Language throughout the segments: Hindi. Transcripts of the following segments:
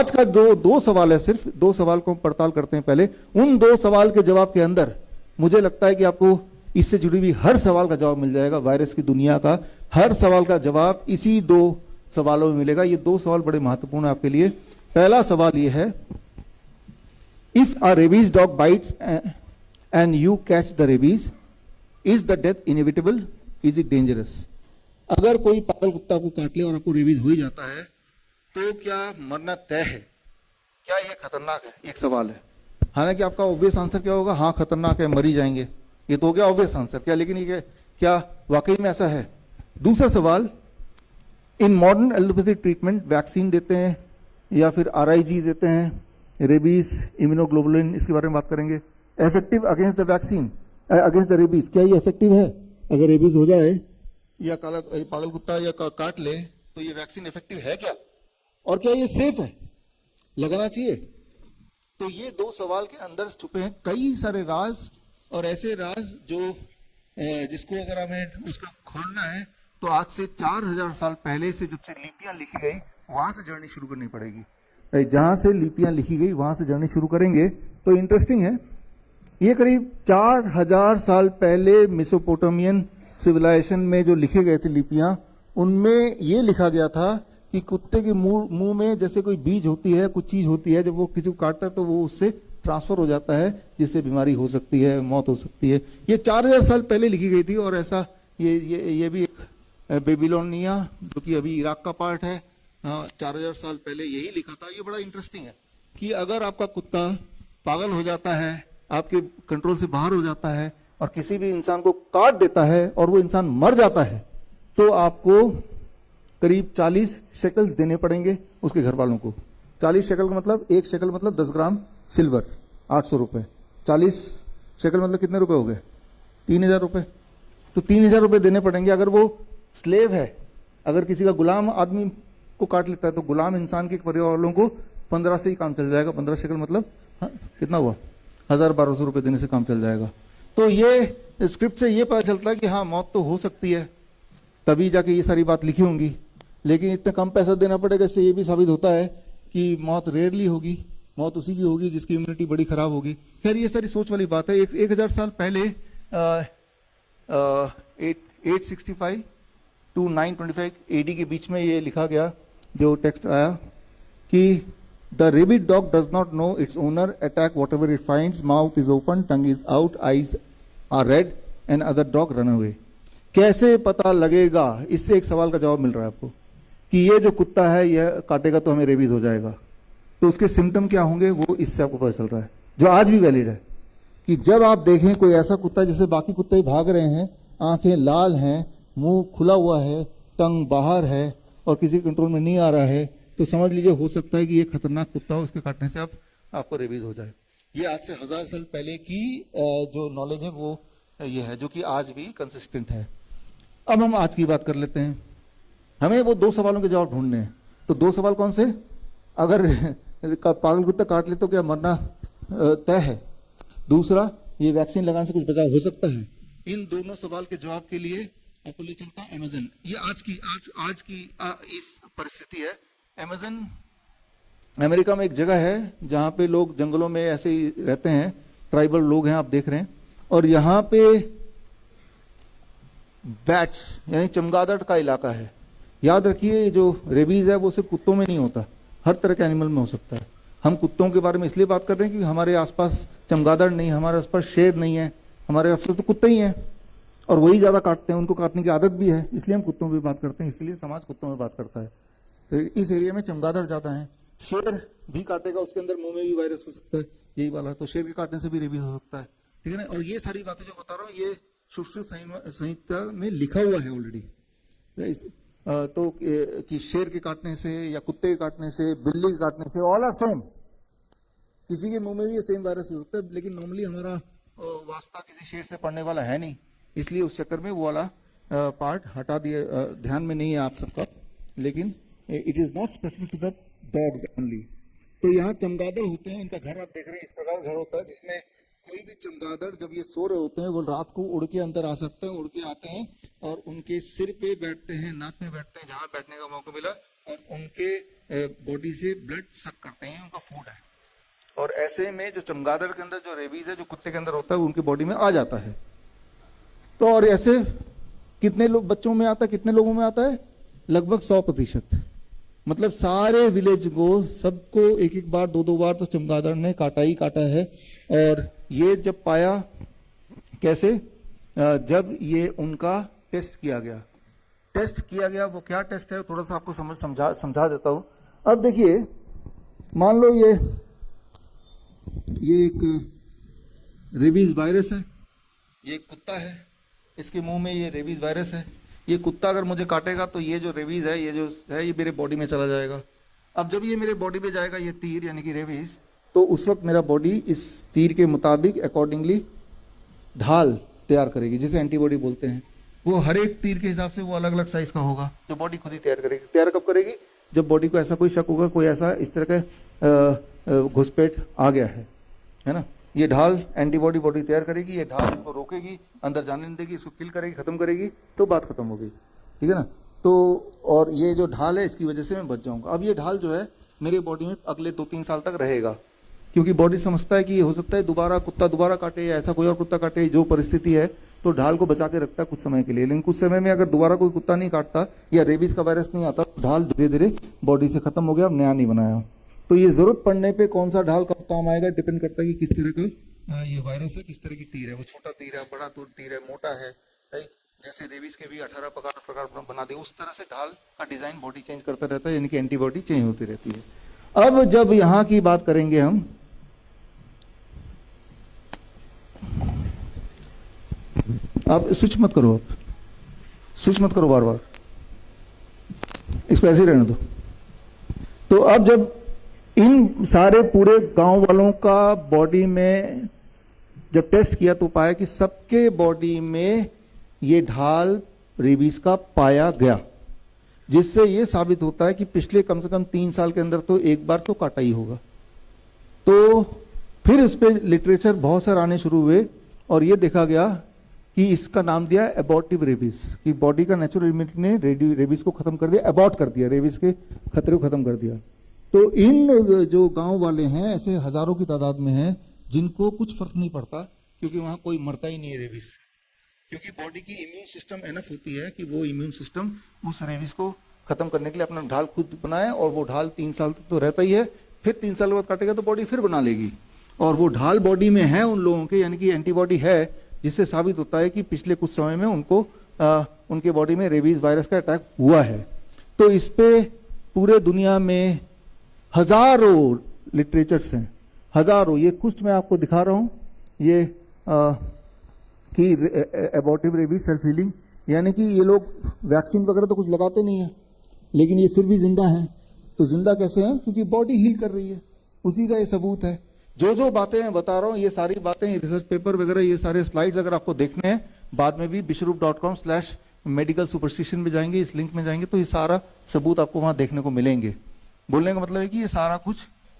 आज का जो दो सवाल है, सिर्फ दो सवाल को हम पड़ताल करते हैं पहले। उन दो सवाल के जवाब के अंदर मुझे लगता है कि आपको इससे जुड़ी हुई हर सवाल का जवाब मिल जाएगा। वायरस की दुनिया का हर सवाल का जवाब इसी दो सवालों में मिलेगा। ये दो सवाल बड़े महत्वपूर्ण है आपके लिए। पहला सवाल ये है, if a rabies dog bytes and you catch the rabies, is the death inevitable, is it dangerous? अगर कोई पागल कुत्ता आपको काट ले और आपको रेबीज हो ही जाता है तो क्या मरना तय है? क्या ये खतरनाक है? एक सवाल है। हालांकि आपका ऑब्वियस आंसर क्या होगा? हाँ खतरनाक है, मर ही जाएंगे। ये तो हो गया ऑब्वियस आंसर। क्या लेकिन ये क्या वाकई में ऐसा है? दूसरा सवाल, in modern allopathy treatment vaccine देते हैं या फिर RIG देते हैं, रेबीज इम्यूनोग्लोबुलिन, इसके बारे में बात करेंगे। Effective against the vaccine, against the rabies, क्या ये इफेक्टिव है? अगर रेबीज हो जाए या पागल कुत्ता या काट ले तो ये वैक्सीन इफेक्टिव है क्या? और क्या ये सेफ है, लगाना चाहिए? तो ये दो सवाल के अंदर छुपे हैं कई सारे राज, और ऐसे राज जो जिसको अगर हमें उसका खोलना है तो आज से 4000 साल पहले से, जब से लिपियां लिखी गई, वहां से जर्नी शुरू करनी पड़ेगी। जहां से लिपियां लिखी गई वहां से जर्नी शुरू करेंगे तो इंटरेस्टिंग है। ये करीब 4000 साल पहले मेसोपोटामियन सिविलाइजेशन में जो लिखे गए थे लिपियां, उनमें ये लिखा गया था कि कुत्ते के मुंह में जैसे कोई बीज होती है, कुछ चीज होती है, जब वो किसी को काटता है तो वो उससे ट्रांसफर हो जाता है, जिससे बीमारी हो सकती है, मौत हो सकती है। ये 4000 साल पहले लिखी गई थी। और ऐसा ये भी एक बेबीलोनिया, जो कि अभी इराक का पार्ट है, 4000 साल पहले यही लिखा था। ये बड़ा इंटरेस्टिंग है कि अगर आपका कुत्ता पागल हो जाता है, आपके कंट्रोल से बाहर हो जाता है और किसी भी इंसान को काट देता है और वो इंसान मर जाता है, तो आपको करीब 40 शेकल्स देने पड़ेंगे उसके घर वालों को। 40 शेकल का मतलब, एक शेकल मतलब 10 ग्राम सिल्वर, 800 रुपए। 40 शेकल मतलब कितने रुपए हो गए? 3000 रुपए। तो 3000 रुपए देने पड़ेंगे। अगर वो स्लेव है, अगर किसी का गुलाम आदमी को काट लेता है तो गुलाम इंसान के परिवार वालों को 15 से ही काम चल जाएगा। 15 शेकल मतलब कितना हुआ? 1200 रुपए देने से काम चल जाएगा। तो ये स्क्रिप्ट से ये पता चलता है कि हाँ, मौत तो हो सकती है, तभी जाके ये सारी बात लिखी होंगी। लेकिन इतना कम पैसा देना पड़ेगा, इससे ये भी साबित होता है कि मौत रेयरली होगी। मौत उसी की होगी जिसकी इम्यूनिटी बड़ी खराब होगी। खैर, ये सारी सोच वाली बात है। 1000 साल पहले 865 to 925 AD के बीच में ये लिखा गया, जो टेक्स्ट आया कि the rabid dog does not know its owner, attack whatever it finds, mouth is open, tongue is out, eyes are red and other dog run away. कैसे पता लगेगा? इससे एक सवाल का जवाब मिल रहा है आपको कि ये जो कुत्ता है यह काटेगा तो हमें रेबीज हो जाएगा। तो उसके सिम्टम क्या होंगे, वो इससे आपको पता चल रहा है, जो आज भी वैलिड है। कि जब आप देखें कोई ऐसा कुत्ता जिसे बाकी कुत्ते भाग रहे हैं, आंखें लाल हैं, मुंह खुला हुआ है, टंग बाहर है और किसी कंट्रोल में नहीं आ रहा है, तो समझ लीजिए हो सकता है कि ये खतरनाक कुत्ता हो, उसके काटने से आपको रेबीज हो जाए। ये आज से 1000 साल पहले की जो नॉलेज है वो ये है, जो कि आज भी कंसिस्टेंट है। अब हम आज की बात कर लेते हैं। हमें वो दो सवालों के जवाब ढूंढने हैं। तो दो सवाल कौन से? अगर पागल कुत्ता काट ले तो क्या मरना तय है? दूसरा, ये वैक्सीन लगाने से कुछ बचाव हो सकता है? इन दोनों सवाल के जवाब के लिए आपको ले चलता है अमेज़न। ये आज की इस परिस्थिति है। अमेज़न अमेरिका में एक जगह है जहां पे लोग जंगलों में ऐसे ही रहते हैं, ट्राइबल लोग हैं, आप देख रहे हैं। और यहाँ पे बैट्स यानी चमगादड़ का इलाका है। याद रखिए, जो रेबीज है वो सिर्फ कुत्तों में नहीं होता, हर तरह के एनिमल में हो सकता है। हम कुत्तों के बारे में इसलिए बात कर रहे हैं कि हमारे आसपास चमगादड़ नहीं, हमारे आसपास शेर नहीं है, हमारे आसपास तो कुत्ते ही हैं और वही ज्यादा काटते हैं, उनको काटने की आदत भी है, इसलिए हम कुत्तों में बात करते हैं, इसलिए समाज कुत्तों में बात करता है। तो इस एरिया में चमगादड़ ज्यादा है। शेर भी काटेगा, उसके अंदर मुंह में भी वायरस हो सकता है, यही वाला, तो शेर के काटने से भी रेबीज हो सकता है। ठीक है ना? और ये सारी बातें जो बता रहा हूँ ये सूक्ष्म संहिता में लिखा हुआ है ऑलरेडी। तो कि शेर के काटने से या कुत्ते के काटने से, बिल्ली के काटने से, ऑल आर सेम। किसी के मुंह में भी ये सेम वायरस हो सकता है, लेकिन नॉर्मली हमारा वास्ता किसी शेर से पड़ने वाला है नहीं, इसलिए उस चक्कर में वो वाला पार्ट हटा दिया, ध्यान में नहीं है आप सबका। लेकिन it is not specific to the dogs only. तो यहाँ चमगादड़ होते हैं, इनका घर आप देख रहे हैं, इस प्रकार घर होता है जिसमें कोई भी चमगादड़ जब ये सो रहे होते हैं वो रात को उड़ के अंदर आ सकते हैं, उड़ के आते हैं और उनके सिर पे बैठते हैं, नाक में बैठते हैं, जहां बैठने का मौका मिला और उनके बॉडी से ब्लड सक करते हैं, उनका फूड है। और ऐसे में जो चमगादड़ के अंदर जो रेबीज है, जो कुत्ते के अंदर होता है, उनकी बॉडी में आ जाता है। तो और ऐसे कितने लोग बच्चों में आता है, कितने लोगों में आता है? लगभग 100%। मतलब सारे विलेज को, सबको एक एक बार, दो दो बार तो चमगादड़ ने काटा ही काटा है। और ये जब पाया कैसे, जब ये उनका टेस्ट किया गया, वो क्या टेस्ट है थोड़ा सा आपको समझा देता हूं। अब देखिए, मान लो ये एक रेबीज वायरस है, ये एक कुत्ता है, इसके मुंह में ये रेबीज वायरस है। ये कुत्ता अगर मुझे काटेगा तो ये जो रेबीज है, ये जो है, ये मेरे बॉडी में चला जाएगा। अब जब ये मेरे बॉडी में जाएगा, ये तीर यानी कि रेबीज, तो उस वक्त मेरा बॉडी इस तीर के मुताबिक अकॉर्डिंगली ढाल तैयार करेगी, जिसे एंटीबॉडी बोलते हैं। वो हर एक तीर के हिसाब से वो अलग अलग साइज का होगा, जो बॉडी खुद ही तैयार करेगी। तैयार कब करेगी? जब बॉडी को ऐसा कोई शक होगा, कोई ऐसा इस तरह का घुसपैठ आ गया है ना। ये ढाल एंटीबॉडी बॉडी तैयार करेगी, ये ढाल इसको रोकेगी, अंदर जाने नहीं देगी, इसको किल करेगी, खत्म करेगी, तो बात खत्म हो गई, ठीक है ना। तो और ये जो ढाल है, इसकी वजह से मैं बच जाऊंगा। अब ये ढाल जो है मेरे बॉडी में अगले 2-3 साल तक रहेगा, क्योंकि बॉडी समझता है कि ये हो सकता है कुत्ता दोबारा काटे या ऐसा कोई और कुत्ता काटे, जो परिस्थिति है, तो ढाल को बचा के रखता है कुछ समय के लिए। लेकिन कुछ समय में अगर दोबारा कोई कुत्ता नहीं काटता या रेबीज का वायरस नहीं आता, तो ढाल धीरे धीरे बॉडी से खत्म हो गया, अब नया नहीं बनाया। तो ये जरूरत पड़ने पे कौन सा ढाल कब काम आएगा, डिपेंड करता है कि किस तरह का ये वायरस है, किस तरह की तीर है। वो छोटा तीर है, बड़ा तीर है, मोटा है, जैसे रेबीज के भी 18 प्रकार बना दे, उस तरह से ढाल का डिजाइन बॉडी चेंज करता रहता है, यानी कि एंटीबॉडी चेंज होती रहती है। अब जब यहां की बात करेंगे हम, आप स्विच मत करो, बार बार, इसको ऐसे ही रहने दो। तो अब जब इन सारे पूरे गांव वालों का बॉडी में जब टेस्ट किया, तो पाया कि सबके बॉडी में ये ढाल रेबीज का पाया गया, जिससे ये साबित होता है कि पिछले कम से कम 3 साल के अंदर तो एक बार तो काटा ही होगा। तो फिर उस पर लिटरेचर बहुत सारे आने शुरू हुए, और ये देखा गया कि इसका नाम दिया एबॉर्टिव रेबीज, कि बॉडी का नेचुरल इम्यूनिटी ने रेबीज को खत्म कर दिया, एबॉर्ट कर दिया, रेबीज के खतरे को खत्म कर दिया। तो इन जो गांव वाले हैं, ऐसे हजारों की तादाद में हैं, जिनको कुछ फर्क नहीं पड़ता, क्योंकि वहां कोई मरता ही नहीं है रेबीज से, क्योंकि बॉडी की इम्यून सिस्टम एनफ होती है कि वो इम्यून सिस्टम उस रेबीज को खत्म करने के लिए अपना ढाल खुद बनाए, और वो ढाल 3 साल तक तो रहता ही है, फिर 3 साल बाद काटेगा तो बॉडी फिर बना लेगी। और वो ढाल बॉडी में है उन लोगों के, यानी कि एंटीबॉडी है, जिससे साबित होता है कि पिछले कुछ समय में उनको उनके बॉडी में रेबीज वायरस का अटैक हुआ है। तो इस पे पूरे दुनिया में हजारों लिटरेचर्स हैं, हजारों। ये कुछ मैं आपको दिखा रहा हूं, ये कि एबॉर्टिव रेबीज सेल्फ हीलिंग, यानी कि ये लोग वैक्सीन वगैरह तो कुछ लगाते नहीं है, लेकिन ये फिर भी जिंदा है। तो जिंदा कैसे हैं? क्योंकि बॉडी हील कर रही है, उसी का ये सबूत है। जो बातें मैं बता रहा हूं, ये सारी बातें, रिसर्च पेपर वगैरह, ये सारे स्लाइड्स अगर आपको देखने हैं, बाद में भी bishrup.com/medical superstition में जाएंगे, इस लिंक में जाएंगे, तो ये सारा सबूत आपको वहां देखने को मिलेंगे। बोलने का मतलब है कि ये सारा कुछ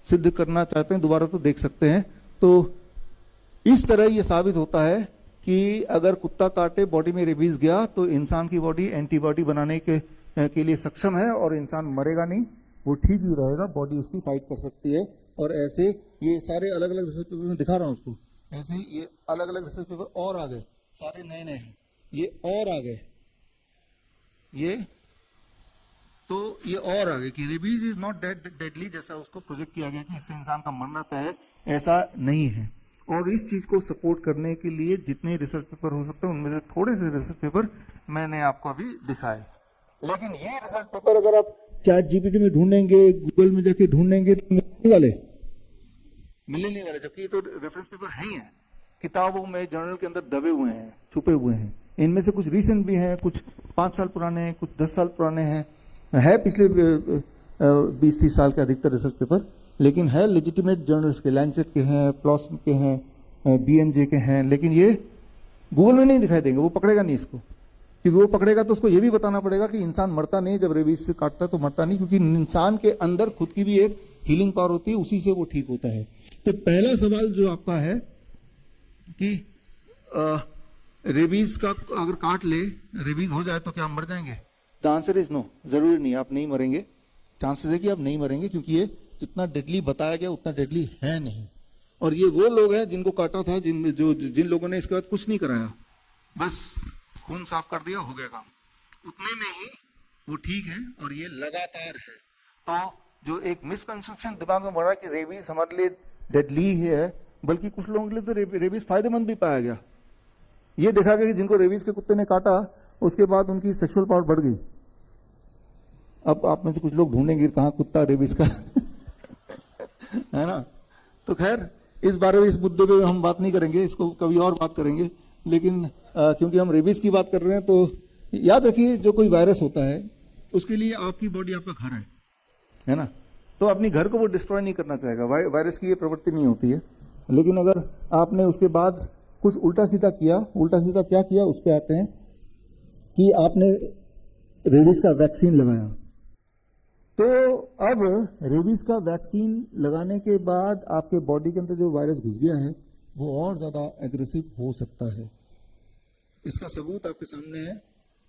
सिद्ध करना चाहते हैं, दोबारा तो देख सकते हैं। तो इस तरह ये साबित होता है कि अगर कुत्ता काटे, बॉडी में रेबीज गया, तो इंसान की बॉडी एंटीबॉडी बनाने के लिए सक्षम है, और इंसान मरेगा नहीं, वो ठीक ही रहेगा, बॉडी उसकी फाइट कर सकती है। और ऐसे ये सारे अलग अलग रिसर्च पेपर में दिखा रहा हूं उसको, ऐसे ये अलग अलग रिसर्च पेपर और आ गए, सारे नए नए हैं, ये और आ गए, ये तो ये और आ गए कि रेबीज इज नॉट डेडली, जैसा उसको प्रोजेक्ट किया गया कि इससे इंसान का मरना तय है, ऐसा नहीं है। और इस चीज को सपोर्ट करने के लिए जितने रिसर्च पेपर हो सकते हैं, उनमें से थोड़े से रिसर्च पेपर मैंने आपको अभी दिखाए। लेकिन ये रिसर्च पेपर अगर आप ChatGPT में ढूंढेंगे, गूगल में जाके ढूंढेंगे, तो मिलने नहीं वाले, जबकि ये तो रेफरेंस पेपर है ही है, किताबों में, जर्नल के अंदर दबे हुए हैं, छुपे हुए हैं। इनमें से कुछ रीसेंट भी हैं, कुछ 5 साल पुराने हैं, कुछ 10 साल पुराने हैं, है पिछले 20-30 साल के अधिकतर रिसर्च पेपर, लेकिन है लेजिटिमेट जर्नल्स के, लैंसेट के हैं, प्लॉस के हैं, BMJ के हैं। लेकिन ये गूगल में नहीं दिखाई देंगे, वो पकड़ेगा नहीं इसको, क्योंकि वो पकड़ेगा तो उसको ये भी बताना पड़ेगा कि इंसान मरता नहीं, जब रेबीज से काटता है तो मरता नहीं, क्योंकि इंसान के अंदर खुद की भी एक हीलिंग पावर होती है, उसी से वो ठीक होता है। तो पहला सवाल जो आपका है कि रेबीज का अगर काट ले, रेबीज हो जाए तो क्या हम मर जाएंगे? द आंसर इज नो, जरूरी नहीं, आप नहीं मरेंगे। चांसेस है कि आप नहीं मरेंगे, क्योंकि ये जितना डेडली बताया गया उतना डेडली है नहीं। और ये वो लोग हैं जिनको काटा था, जिन लोगों ने इसके बाद कुछ नहीं कराया, बस खून साफ कर दिया, हो गया काम, उतने में ही वो ठीक है। और ये लगातार है। तो जो एक मिसकंसेप्शन दिमाग में बढ़ा कि रेबीज हमारे लिए डेडली ही है, बल्कि कुछ लोगों के लिए तो रेबीज फायदेमंद भी पाया गया। ये देखा गया कि जिनको रेबीज के कुत्ते ने काटा उसके बाद उनकी सेक्सुअल पावर बढ़ गई। अब आप में से कुछ लोग ढूंढेंगे कहाँ कुत्ता रेबीज का है ना। तो खैर इस बारे में, इस मुद्दे पे हम बात नहीं करेंगे, इसको कभी और बात करेंगे। लेकिन क्योंकि हम रेबीज की बात कर रहे हैं, तो याद रखिए जो कोई वायरस होता है उसके लिए आपकी बॉडी आपका घर है ना। तो अपनी घर को वो डिस्ट्रॉय नहीं करना चाहेगा, वायरस की ये प्रवृत्ति नहीं होती है। लेकिन अगर आपने उसके बाद कुछ उल्टा सीधा क्या किया, उस पर आते हैं कि आपने रेबीज का वैक्सीन लगाया। तो अब रेबीज का वैक्सीन लगाने के बाद आपके बॉडी के अंदर जो वायरस घुस गया है वो और ज्यादा एग्रेसिव हो सकता है। इसका सबूत आपके सामने है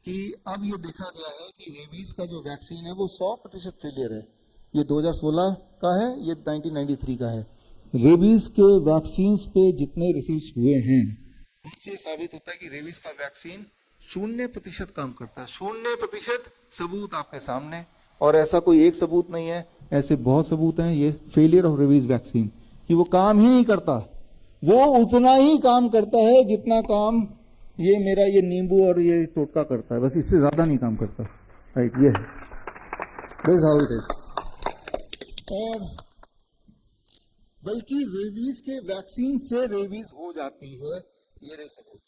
कि अब ये देखा गया है कि रेबीज का जो वैक्सीन है वो 100% फेलियर है। ये 2016 का है, ये 1993 का है। रेबीज के वैक्सीन पे जितने रिसर्च हुए हैं उनसे साबित होता है कि रेबीज का वैक्सीन 0% काम करता है। 0% सबूत आपके सामने। और ऐसा कोई एक सबूत नहीं है, ऐसे बहुत सबूत हैं। ये फेलियर ऑफ रेबीज वैक्सीन कि वो काम ही नहीं करता, वो उतना ही काम करता है जितना काम ये मेरा ये नींबू और ये टोटका करता है, बस इससे ज्यादा नहीं काम करता। राइट, ये है, दैट्स हाउ इट इज। और बल्कि रेबीज के वैक्सीन से रेबीज हो जाती है, ये रहे सबूत।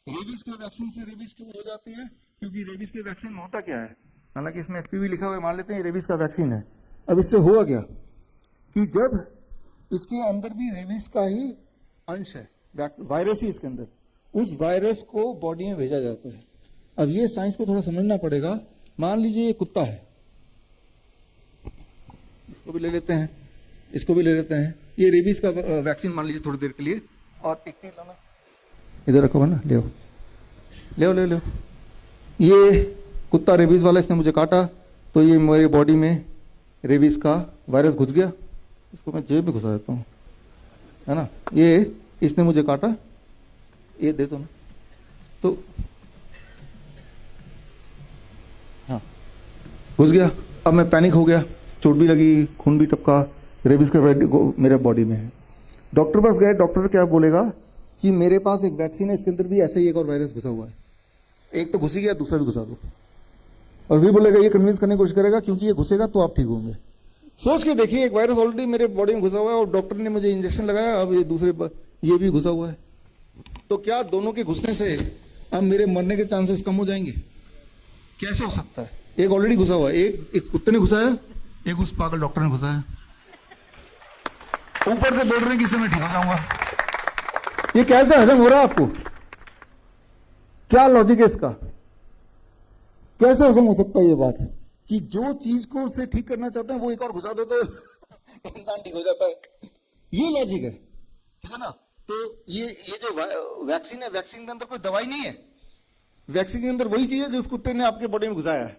रेबीज के वैक्सीन से रेबीज क्यों हो जाती है? क्योंकि रेबीज के वैक्सीन में होता क्या है, हालांकि इसमें एफपीवी लिखा हुआ है, मान लेते हैं रेबीज का वैक्सीन है। अब इससे हुआ क्या कि जब इसके अंदर भी रेबीज का ही अंश है, वायरस ही इसके अंदर, उस वायरस को बॉडी में भेजा जाता है। अब ये साइंस को थोड़ा समझना पड़ेगा। मान लीजिए ये कुत्ता है, इसको भी ले लेते हैं, इसको भी ले लेते हैं, ये रेबीज का वैक्सीन मान लीजिए थोड़ी देर के लिए। और एक चीज लाना, इधर रखो ना, ले ले ले ले। ये कुत्ता रेबीज वाला, इसने मुझे काटा, तो ये मेरी बॉडी में रेबीज का वायरस घुस गया। इसको मैं जेब में घुसा देता हूँ, है ना। ये इसने मुझे काटा, ये दे दो ना, तो हाँ घुस गया। अब मैं पैनिक हो गया, चोट भी लगी, खून भी टपका, रेबीज का मेरे बॉडी में है। डॉक्टर पास गए, डॉक्टर क्या बोलेगा कि मेरे पास एक वैक्सीन है, इसके अंदर भी ऐसे ही एक और वायरस घुसा हुआ है, एक तो घुस ही गया, दूसरा भी घुसा दो। और भी बोलेगा, ये कन्विंस करने की कोशिश करेगा क्योंकि ये घुसेगा तो आप ठीक होंगे। सोच के देखिए, एक वायरस ऑलरेडी मेरे बॉडी में घुसा हुआ है और डॉक्टर ने मुझे इंजेक्शन लगाया, अब ये ये भी घुसा हुआ है। तो क्या दोनों के घुसने से अब मेरे मरने के चांसेस कम हो जाएंगे? कैसे हो सकता है? एक ऑलरेडी घुसा हुआ है, एक कुत्ते ने घुसाया, एक उस पागल डॉक्टर ने घुसाया, ऊपर से बोल रहे हैं कि इससे मैं ठीक हो जाऊंगा। ये कैसे हजम हो रहा है आपको? क्या लॉजिक है इसका? कैसे हजम हो सकता है ये बात कि जो चीज को उससे ठीक करना चाहते हैं वो एक और घुसा दो तो इंसान ठीक हो जाता है? ये लॉजिक है, ठीक है ना। तो ये जो वैक्सीन है, वैक्सीन के अंदर कोई दवाई नहीं है, वैक्सीन के अंदर वही चीज है जो उस कुत्ते ने आपके बॉडी में घुसाया है,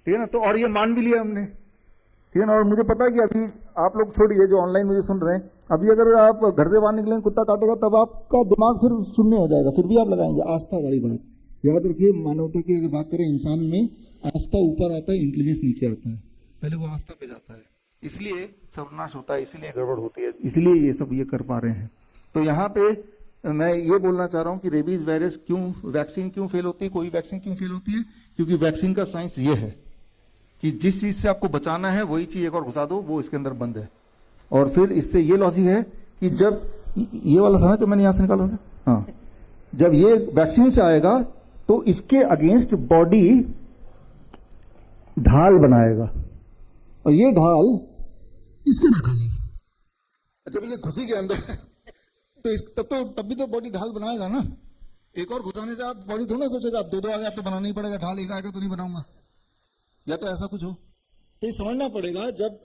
ठीक है ना। तो और ये मान भी लिया हमने, ठीक है ना। और मुझे पता है कि अभी आप लोग छोड़िए जो ऑनलाइन मुझे सुन रहे हैं, अभी अगर आप घर से बाहर निकलेंगे, कुत्ता काटेगा, तब आपका दिमाग फिर शून्य हो जाएगा, फिर भी आप लगाएंगे। आस्था वाली बात याद रखिए, मानवता की अगर बात करें, इंसान में आस्था ऊपर आता है, इंटेलिजेंस नीचे आता है, पहले वो आस्था पे जाता है, इसलिए सर्वनाश होता है, इसलिए गड़बड़ होती है, इसलिए ये सब ये कर पा रहे हैं। तो यहाँ पे मैं ये बोलना चाह रहा हूँ कि रेबीज वायरस क्यों, वैक्सीन क्यों फेल होती है, कोई वैक्सीन क्यों फेल होती है? क्योंकि वैक्सीन का साइंस ये है कि जिस चीज से आपको बचाना है वही चीज एक और घुसा दो, वो इसके अंदर बंद है। और फिर इससे ये लॉजिक है कि जब ये वाला था ना जो मैंने यहां से निकाला था, हाँ, जब ये वैक्सीन से आएगा तो इसके अगेंस्ट बॉडी ढाल बनाएगा, और ये ढाल इसको निकालेगी। जब ये घुसी के अंदर तो तब भी तो बॉडी ढाल बनाएगा ना। एक और घुसाने से आप बॉडी थोड़ा सोचेगा आप दो आगे, आप तो बनाना ही पड़ेगा ढाल, एक आगे तो नहीं बनाऊंगा, या तो ऐसा कुछ हो। तो ये समझना पड़ेगा, जब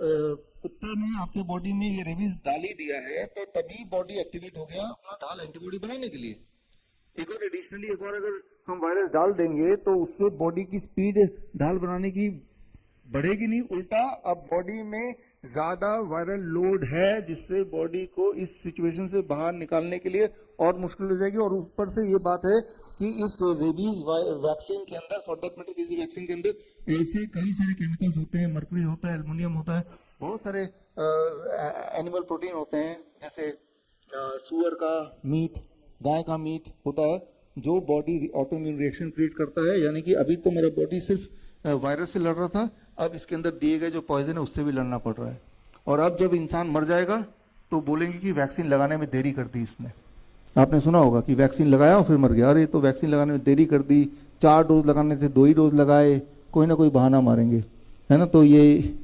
कुत्ते ने आपके बॉडी में ये रेबीज डाल ही दिया है तो तभी बॉडी एक्टिवेट हो गया अपना ढाल एंटीबॉडी बनाने के लिए। एक और एडिशनली एक और अगर हम वायरस डाल देंगे तो उससे बॉडी की स्पीड ढाल बनाने की बढ़ेगी नहीं, उल्टा अब बॉडी में ज्यादा वायरल लोड है, जिससे बॉडी को इस सिचुएशन से बाहर निकालने के लिए और मुश्किल हो जाएगी। और ऊपर से ये बात है कि इस रेबीज वैक्सीन के अंदर, फॉर दैट मैटर किसी वैक्सीन के अंदर ऐसे कई सारे केमिकल्स होते हैं, मर्क्यूरी होता है, एल्युमिनियम होता है, बहुत सारे एनिमल प्रोटीन होते हैं, जैसे सुअर का मीट, गाय का मीट होता है, जो बॉडी ऑटोइम्यून रिएक्शन क्रिएट करता है। यानी कि अभी तो मेरा बॉडी सिर्फ वायरस से लड़ रहा था, अब इसके अंदर दिए गए जो पॉइजन है उससे भी लड़ना पड़ रहा है। और अब जब इंसान मर जाएगा तो बोलेंगे कि वैक्सीन लगाने में देरी कर दी इसने। आपने सुना होगा कि वैक्सीन लगाया और फिर मर गया, अरे तो वैक्सीन लगाने में देरी कर दी, 4 डोज लगाने थे 2 ही डोज लगाए, कोई ना कोई बहाना मारेंगे, है ना। तो ये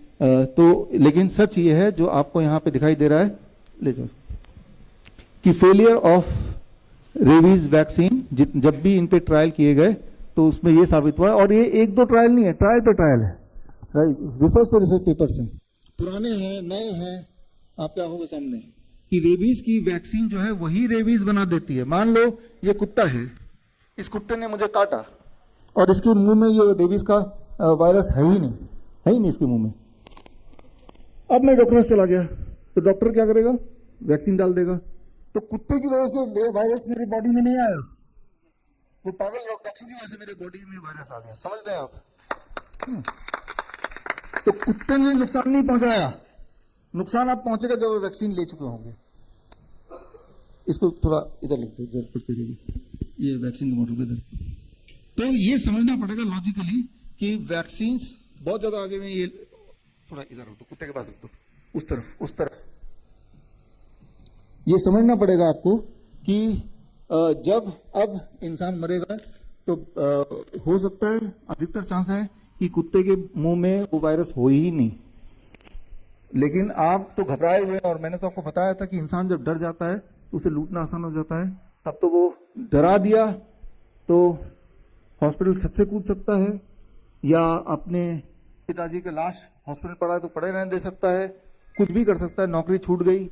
लेकिन सच ये है जो आपको यहाँ पे दिखाई दे रहा है, ले जाओ, कि फेलियर ऑफ रेबीज वैक्सीन जब भी इन पे ट्रायल किए गए तो उसमें ये साबित हुआ है। और ये 1-2 ट्रायल नहीं है, ट्रायल पे ट्रायल है, राइट, रिसर्च पे रिसर्च पेपर्स हैं, पुराने हैं, नए हैं, आपके आंखों के सामने, कि रेबीज की वैक्सीन जो है वही रेबीज बना देती है। मान लो ये कुत्ता है, इस कुत्ते ने मुझे काटा और इसके मुंह में ये रेबीज का वायरस है ही नहीं इसके मुंह में। अब मैं डॉक्टर से चला गया तो डॉक्टर क्या करेगा, वैक्सीन डाल देगा। तो कुत्ते की वजह से वायरस मेरी बॉडी में नहीं आया, वो पागल डॉक्टर की वजह से मेरे बॉडी में वायरस आ गया, समझ रहे हैं आप। तो कुत्ते ने नुकसान नहीं पहुंचाया, नुकसान आप पहुंचेगा जब वो वैक्सीन ले चुके होंगे। इसको थोड़ा इधर लिख दो, ये वैक्सीन के मॉडल इधर। तो ये समझना पड़ेगा लॉजिकली कि वैक्सीन बहुत ज्यादा आगे में, ये थोड़ा इधर रख दो, कुत्ते के पास रख दो, उस तरफ। ये समझना पड़ेगा आपको कि जब अब इंसान मरेगा तो हो सकता है, अधिकतर चांस है कि कुत्ते के मुंह में वो वायरस हो ही नहीं। लेकिन आप तो घबराए हुए, और मैंने तो आपको बताया था कि इंसान जब डर जाता है तो उसे लूटना आसान हो जाता है। तब तो वो डरा दिया तो हॉस्पिटल छत से कूद सकता है, या अपने पिताजी की लाश हॉस्पिटल पड़ा है तो पड़े रहने दे सकता है, कुछ भी कर सकता है। नौकरी छूट गई,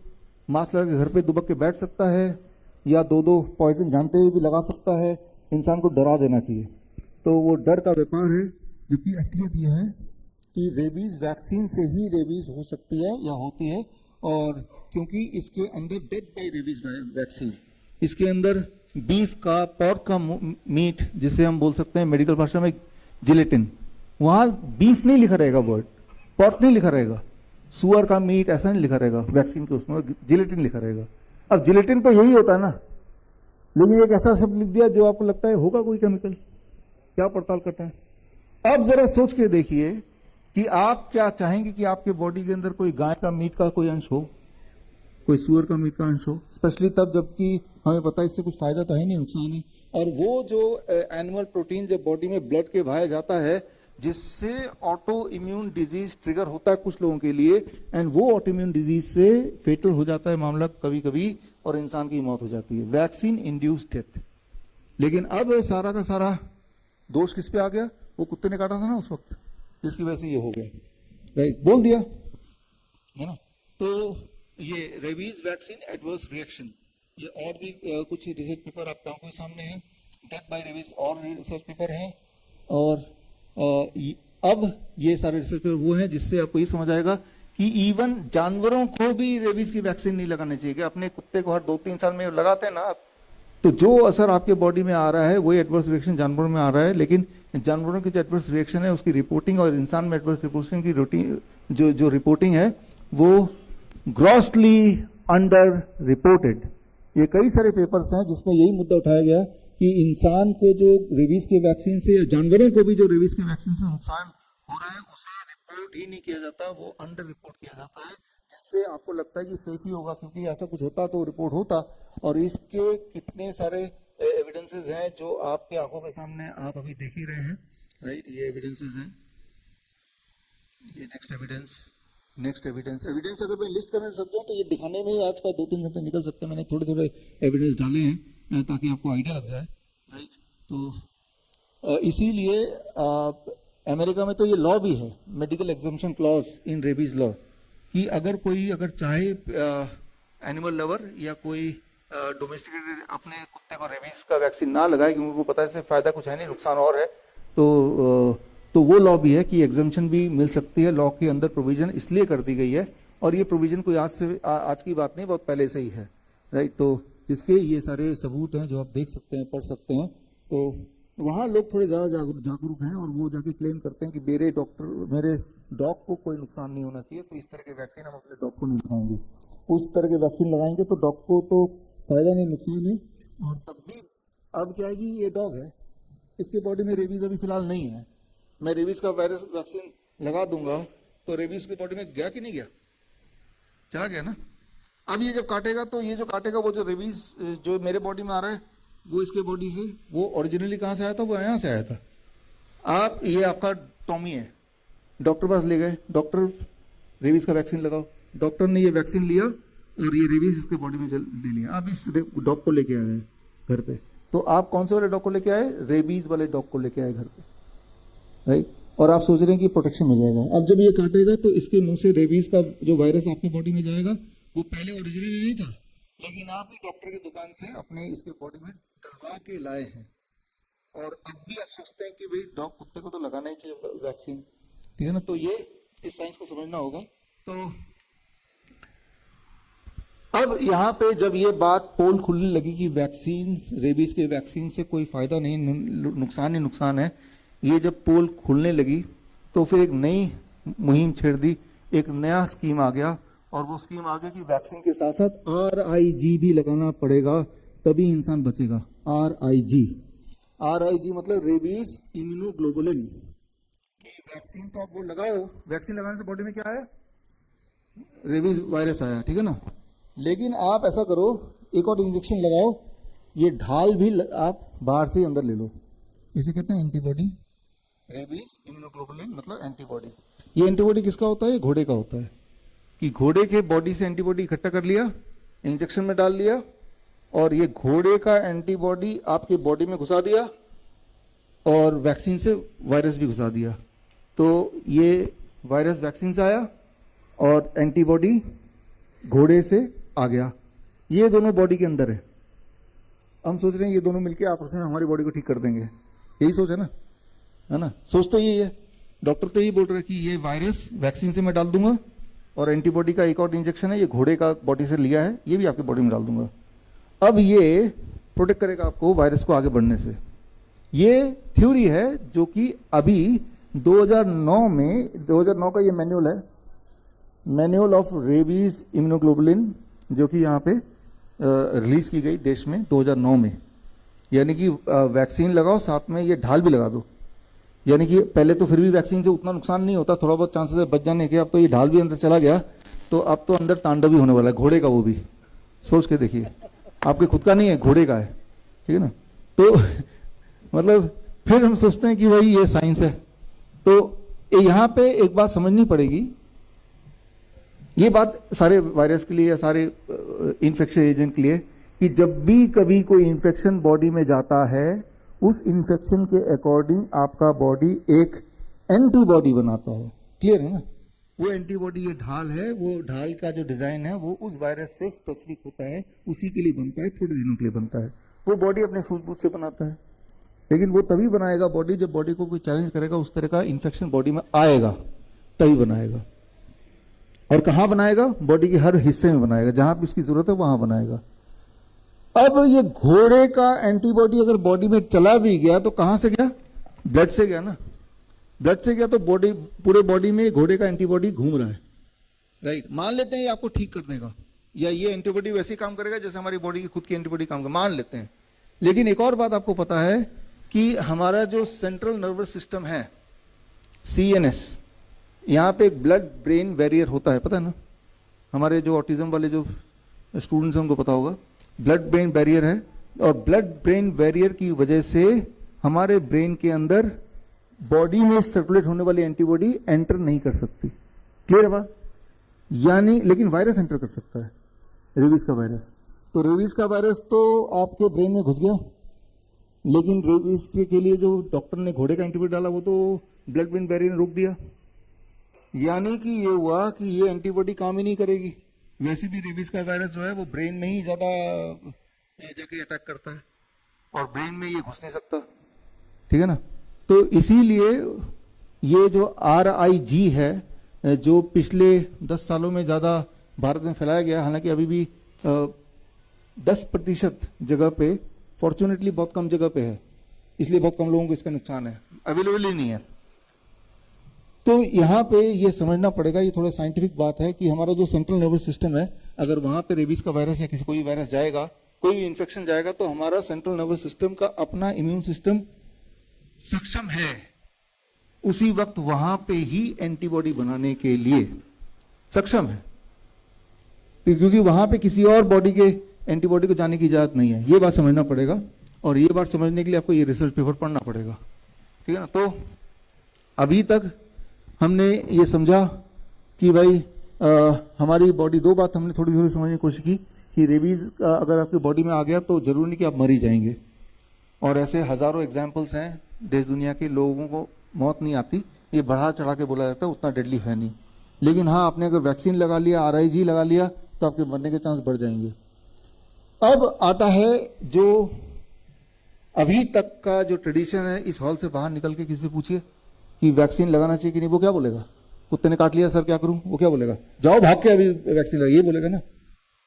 मास्क लगा के घर पे दुबक के बैठ सकता है, या 2 पॉइजन जानते हुए भी लगा सकता है। इंसान को डरा देना चाहिए, तो वो डर का व्यापार है। जबकि असलियत यह है कि रेबीज वैक्सीन से ही रेबीज हो सकती है या होती है। और क्योंकि इसके अंदर डेथ बाय रेबीज वैक्सीन, इसके अंदर बीफ का, पोर्क का मीट, जिसे हम बोल सकते हैं मेडिकल भाषा में जिलेटिन, वहां बीफ नहीं लिखा रहेगा, वर्ड पोर्क नहीं लिखा रहेगा, सुअर का मीट ऐसा नहीं लिखा रहेगा वैक्सीन के, उसमें जिलेटिन लिखा रहेगा। अब जिलेटिन तो यही होता है ना, लेकिन एक ऐसा शब्द लिख दिया जो आपको लगता है होगा कोई केमिकल, क्या पड़ताल करता है। अब जरा सोच के देखिए कि आप क्या चाहेंगे कि आपके बॉडी के अंदर कोई गाय का मीट का कोई अंश हो, कोई सुअर का मीट का अंश हो, स्पेशली तब जबकि हमें पता है इससे कुछ फायदा तो है नहीं, नुकसान है। और वो जो एनिमल प्रोटीन जब बॉडी में ब्लड के बहाया जाता है, जिससे ऑटो इम्यून डिजीज ट्रिगर होता है कुछ लोगों के लिए, एंड वो ऑटो इम्यून डिजीज से फेटल हो जाता है मामला कभी कभी, और इंसान की मौत हो जाती है, वैक्सीन इंड्यूस्ड डेथ। लेकिन अब सारा का सारा दोष किस पे आ गया, वो कुत्ते ने काटा था ना उस वक्त, जिसकी वजह से ये हो गया, राइट, बोल दिया है ना। तो ये रेबीज वैक्सीन एडवर्स रिएक्शन, ये और भी कुछ रिसर्च पेपर आपके आंखों के सामने है, डेथ बाय रेबीज और रिसर्च पेपर है। और अब ये सारे रिसर्च पेपर वो हैं जिससे आपको ये समझ आएगा कि इवन जानवरों को भी रेबीज की वैक्सीन नहीं लगानी चाहिए। अपने कुत्ते को हर 2-3 साल में लगाते हैं ना आप, तो जो असर आपके बॉडी में आ रहा है वही एडवर्स रिएक्शन जानवरों में आ रहा है। लेकिन जानवरों की जो एडवर्स रिएक्शन है उसकी रिपोर्टिंग, और इंसान में एडवर्स रिपोर्टिंग की रूटीन जो रिपोर्टिंग है वो ग्रॉसली अंडर रिपोर्टेड। ये कई सारे पेपर्स हैं जिसमें यही मुद्दा उठाया गया कि इंसान को जो रेबीज के वैक्सीन से, या जानवरों को भी जो रेबीज के वैक्सीन से नुकसान हो रहा है, उसे रिपोर्ट ही नहीं किया जाता, वो अंडर रिपोर्ट किया जाता है, जिससे आपको लगता है कि सेफ ही होगा, क्योंकि ऐसा कुछ होता तो रिपोर्ट होता। और इसके कितने सारे एविडेंसेस हैं जो आपके आंखों के सामने आप अभी देख ही रहे हैं, राइट। ये एविडेंसेस हैं, ये नेक्स्ट एविडेंस अगर मैं लिस्ट करने सकता हूँ तो ये दिखाने में ही आज का 2-3 घंटे निकल सकते हैं। मैंने थोड़े एविडेंस डाले हैं ताकि आपको आइडिया लग जाए, राइट। तो इसीलिए अमेरिका में तो ये लॉ भी है, मेडिकल एग्जम्पशन क्लॉज इन रेबीज लॉ, कि अगर चाहे एनिमल लवर या कोई डोमेस्टिकेटेड अपने कुत्ते को रेबीज का वैक्सीन ना लगाए, क्योंकि उनको पता है इससे फायदा कुछ है नहीं, नुकसान और है, तो तो वो लॉ भी है कि एग्जम्पशन भी मिल सकती है, लॉ के अंदर प्रोविजन इसलिए कर दी गई है, और ये प्रोविजन कोई आज की बात नहीं, बहुत पहले से ही है, राइट। तो जिसके ये सारे सबूत हैं जो आप देख सकते हैं, पढ़ सकते हैं। तो वहाँ लोग थोड़े ज़्यादा जागरूक हैं, और वो जाके क्लेम करते हैं कि मेरे डॉग को कोई नुकसान नहीं होना चाहिए, तो इस तरह के वैक्सीन हम अपने डॉग को नहीं लगाएंगे। उस तरह के वैक्सीन लगाएंगे तो डॉग को तो फायदा नहीं, नुकसान है। और तब भी अब क्या है कि ये डॉग है, इसके बॉडी में रेबीज अभी फिलहाल नहीं है, मैं रेबीज का वायरस वैक्सीन लगा दूंगा तो रेबीज की बॉडी में गया कि नहीं गया? चला गया ना। अब ये जब काटेगा तो ये जो काटेगा, वो जो रेबीज जो मेरे बॉडी में आ रहा है वो इसके बॉडी से, वो ओरिजिनली कहाँ से आया था? वो यहाँ से आया था। आप ये आपका टॉमी है, डॉक्टर पास ले गए, डॉक्टर रेबीज का वैक्सीन लगाओ, डॉक्टर ने ये वैक्सीन लिया और ये रेबीज इसके बॉडी में ले लिया। आप इस डॉग को लेके आए घर पे, तो आप कौन से वाले डॉग को लेके आए? रेबीज वाले डॉग को लेके आए घर पे, राइट। और आप सोच रहे हैं कि प्रोटेक्शन मिल जाएगा। अब जब ये काटेगा तो इसके मुंह से रेबीज का जो वायरस आपकी बॉडी में जाएगा, वो पहले ओरिजिनली नहीं था, लेकिन आप ही डॉक्टर की दुकान से अपने इसके बॉडी में डलवा के लाए हैं। और अब भी आप सोचते हैं कि भाई डॉग कुत्ते को तो लगाना ही चाहिए वैक्सीन, ठीक है ना। तो ये इस साइंस को समझना होगा। तो अब यहाँ पे जब ये बात पोल खुलने लगी कि वैक्सीन, रेबीज के वैक्सीन से कोई फायदा नहीं, नुकसान ही नुकसान है, ये जब पोल खुलने लगी तो फिर एक नई मुहिम छेड़ दी, एक नया स्कीम आ गया। और वो स्कीम आ गया कि वैक्सीन के साथ साथ RIG भी लगाना पड़ेगा, तभी इंसान बचेगा। RIG मतलब रेबीज इम्यूनोग्लोबुलिन की वैक्सीन। तो आप वो लगाओ, वैक्सीन लगाने से बॉडी में क्या आया? रेबीज वायरस आया, ठीक है ना। लेकिन आप ऐसा करो, एक और इंजेक्शन लगाओ, ये ढाल भी आप बाहर से अंदर ले लो, इसे कहते हैं एंटीबॉडी। रेबीज इम्यूनोग्लोबुलिन मतलब एंटीबॉडी। ये एंटीबॉडी किसका होता है? घोड़े का होता है, कि घोड़े के बॉडी से एंटीबॉडी इकट्ठा कर लिया, इंजेक्शन में डाल लिया, और ये घोड़े का एंटीबॉडी आपके बॉडी में घुसा दिया, और वैक्सीन से वायरस भी घुसा दिया। तो ये वायरस वैक्सीन से आया और एंटीबॉडी घोड़े से आ गया। ये दोनों बॉडी के अंदर है। हम सोच रहे हैं ये दोनों मिलके आपस में हमारी बॉडी को ठीक कर देंगे, यही सोच है ना। सोच तो यही है, डॉक्टर तो यही बोल रहे हैं कि ये वायरस वैक्सीन से मैं डाल दूंगा, और एंटीबॉडी का एक और इंजेक्शन है, ये घोड़े का बॉडी से लिया है, ये भी आपकी बॉडी में डाल दूंगा। अब ये प्रोटेक्ट करेगा आपको वायरस को आगे बढ़ने से। ये थ्योरी है जो कि अभी 2009 का ये मैनुअल है, मैनुअल ऑफ रेबीज इम्यूनोग्लोबुलिन, जो कि यहाँ पे रिलीज की गई देश में 2009 में। यानी कि वैक्सीन लगाओ, साथ में ये ढाल भी लगा दो। यानी कि पहले तो फिर भी वैक्सीन से उतना नुकसान नहीं होता, थोड़ा बहुत चांसेस है बच जाने के। अब तो ये ढाल भी अंदर चला गया, तो अब तो अंदर तांडव भी होने वाला है, घोड़े का। वो भी सोच के देखिए, आपके खुद का नहीं है, घोड़े का है, ठीक है ना। तो मतलब फिर हम सोचते हैं कि भाई ये साइंस है। तो यहाँ पे एक बात समझनी पड़ेगी, ये बात सारे वायरस के लिए या सारे इन्फेक्शन एजेंट के लिए, कि जब भी कभी कोई इन्फेक्शन बॉडी में जाता है, उस इन्फेक्शन के अकॉर्डिंग आपका बॉडी एक एंटीबॉडी बनाता है। क्लियर है ना। वो एंटीबॉडी, ये ढाल है, वो ढाल का जो डिजाइन है वो उस वायरस से स्पेसिफिक होता है, उसी के लिए बनता है, थोड़े दिनों के लिए बनता है। वो बॉडी अपने सूझबूझ से बनाता है, लेकिन वो तभी बनाएगा बॉडी जब बॉडी को कोई चैलेंज करेगा, उस तरह का इन्फेक्शन बॉडी में आएगा, तभी बनाएगा। और कहां बनाएगा? बॉडी के हर हिस्से में बनाएगा, जहां भी उसकी जरूरत है वहां बनाएगा। अब ये घोड़े का एंटीबॉडी अगर बॉडी में चला भी गया तो कहां से गया? ब्लड से गया ना। ब्लड से गया तो बॉडी, पूरे बॉडी में घोड़े का एंटीबॉडी घूम रहा है, राइट। मान लेते हैं ये आपको ठीक कर देगा, या ये एंटीबॉडी वैसे काम करेगा जैसे हमारी बॉडी की खुद की एंटीबॉडी काम कर, मान लेते हैं। लेकिन एक और बात आपको पता है कि हमारा जो सेंट्रल नर्वस सिस्टम है, CNS, यहाँ पे एक ब्लड ब्रेन बैरियर होता है, पता है ना। हमारे जो ऑटिज्म वाले जो स्टूडेंट्स हैं उनको पता होगा, ब्लड ब्रेन बैरियर है। और ब्लड ब्रेन बैरियर की वजह से हमारे ब्रेन के अंदर बॉडी में सर्कुलेट होने वाली एंटीबॉडी एंटर नहीं कर सकती। क्लियर है बात? यानी लेकिन वायरस एंटर कर सकता है, रेबीज का वायरस। तो रेबीज का वायरस तो आपके ब्रेन में घुस गया, लेकिन रेबीज के लिए जो डॉक्टर ने घोड़े का एंटीबॉडी डाला वो तो ब्लड ब्रेन बैरियर ने रोक दिया। यानी कि ये हुआ कि ये एंटीबॉडी काम ही नहीं करेगी। वैसे भी रेबीज का वायरस जो है वो ब्रेन में ही ज्यादा जाके अटैक करता है, और ब्रेन में ये घुस नहीं सकता, ठीक है ना। तो इसीलिए ये जो RIG है, जो पिछले 10 सालों में ज़्यादा भारत में फैलाया गया, हालांकि अभी भी 10% जगह पे, फॉर्चुनेटली बहुत कम जगह पे है, इसलिए बहुत कम लोगों को इसका नुकसान है, अवेलेबल ही नहीं है। तो यहाँ पे ये समझना पड़ेगा, ये थोड़ा साइंटिफिक बात है कि हमारा जो सेंट्रल नर्वस सिस्टम है, अगर वहां पे रेबीज का वायरस या किसी कोई वायरस जाएगा, कोई भी इन्फेक्शन जाएगा, तो हमारा सेंट्रल नर्वस सिस्टम का अपना इम्यून सिस्टम सक्षम है उसी वक्त वहां पे ही एंटीबॉडी बनाने के लिए सक्षम है, तो क्योंकि वहां पे किसी और बॉडी के एंटीबॉडी को जाने की इजाजत नहीं है। ये बात समझना पड़ेगा, और ये बात समझने के लिए आपको ये रिसर्च पेपर पढ़ना पड़ेगा, ठीक है ना। तो अभी तक हमने ये समझा कि भाई हमारी बॉडी, दो बात हमने थोड़ी थोड़ी समझने की कोशिश की कि रेबीज अगर आपकी बॉडी में आ गया तो जरूरी नहीं कि आप मर ही जाएंगे, और ऐसे हजारों एग्जाम्पल्स हैं देश दुनिया के, लोगों को मौत नहीं आती, ये बढ़ा चढ़ा के बोला जाता है, उतना डेडली है नहीं। लेकिन हाँ, आपने अगर वैक्सीन लगा लिया, RIG लगा लिया, तो आपके मरने के चांस बढ़ जाएंगे। अब आता है जो अभी तक का जो ट्रेडिशन है, इस हॉल से बाहर निकल के किसी से पूछिए कि वैक्सीन लगाना चाहिए कि नहीं, वो क्या बोलेगा? कुत्ते ने काट लिया सर, क्या करूं? वो क्या बोलेगा? जाओ भाग के अभी वैक्सीन लगा, ये बोलेगा ना।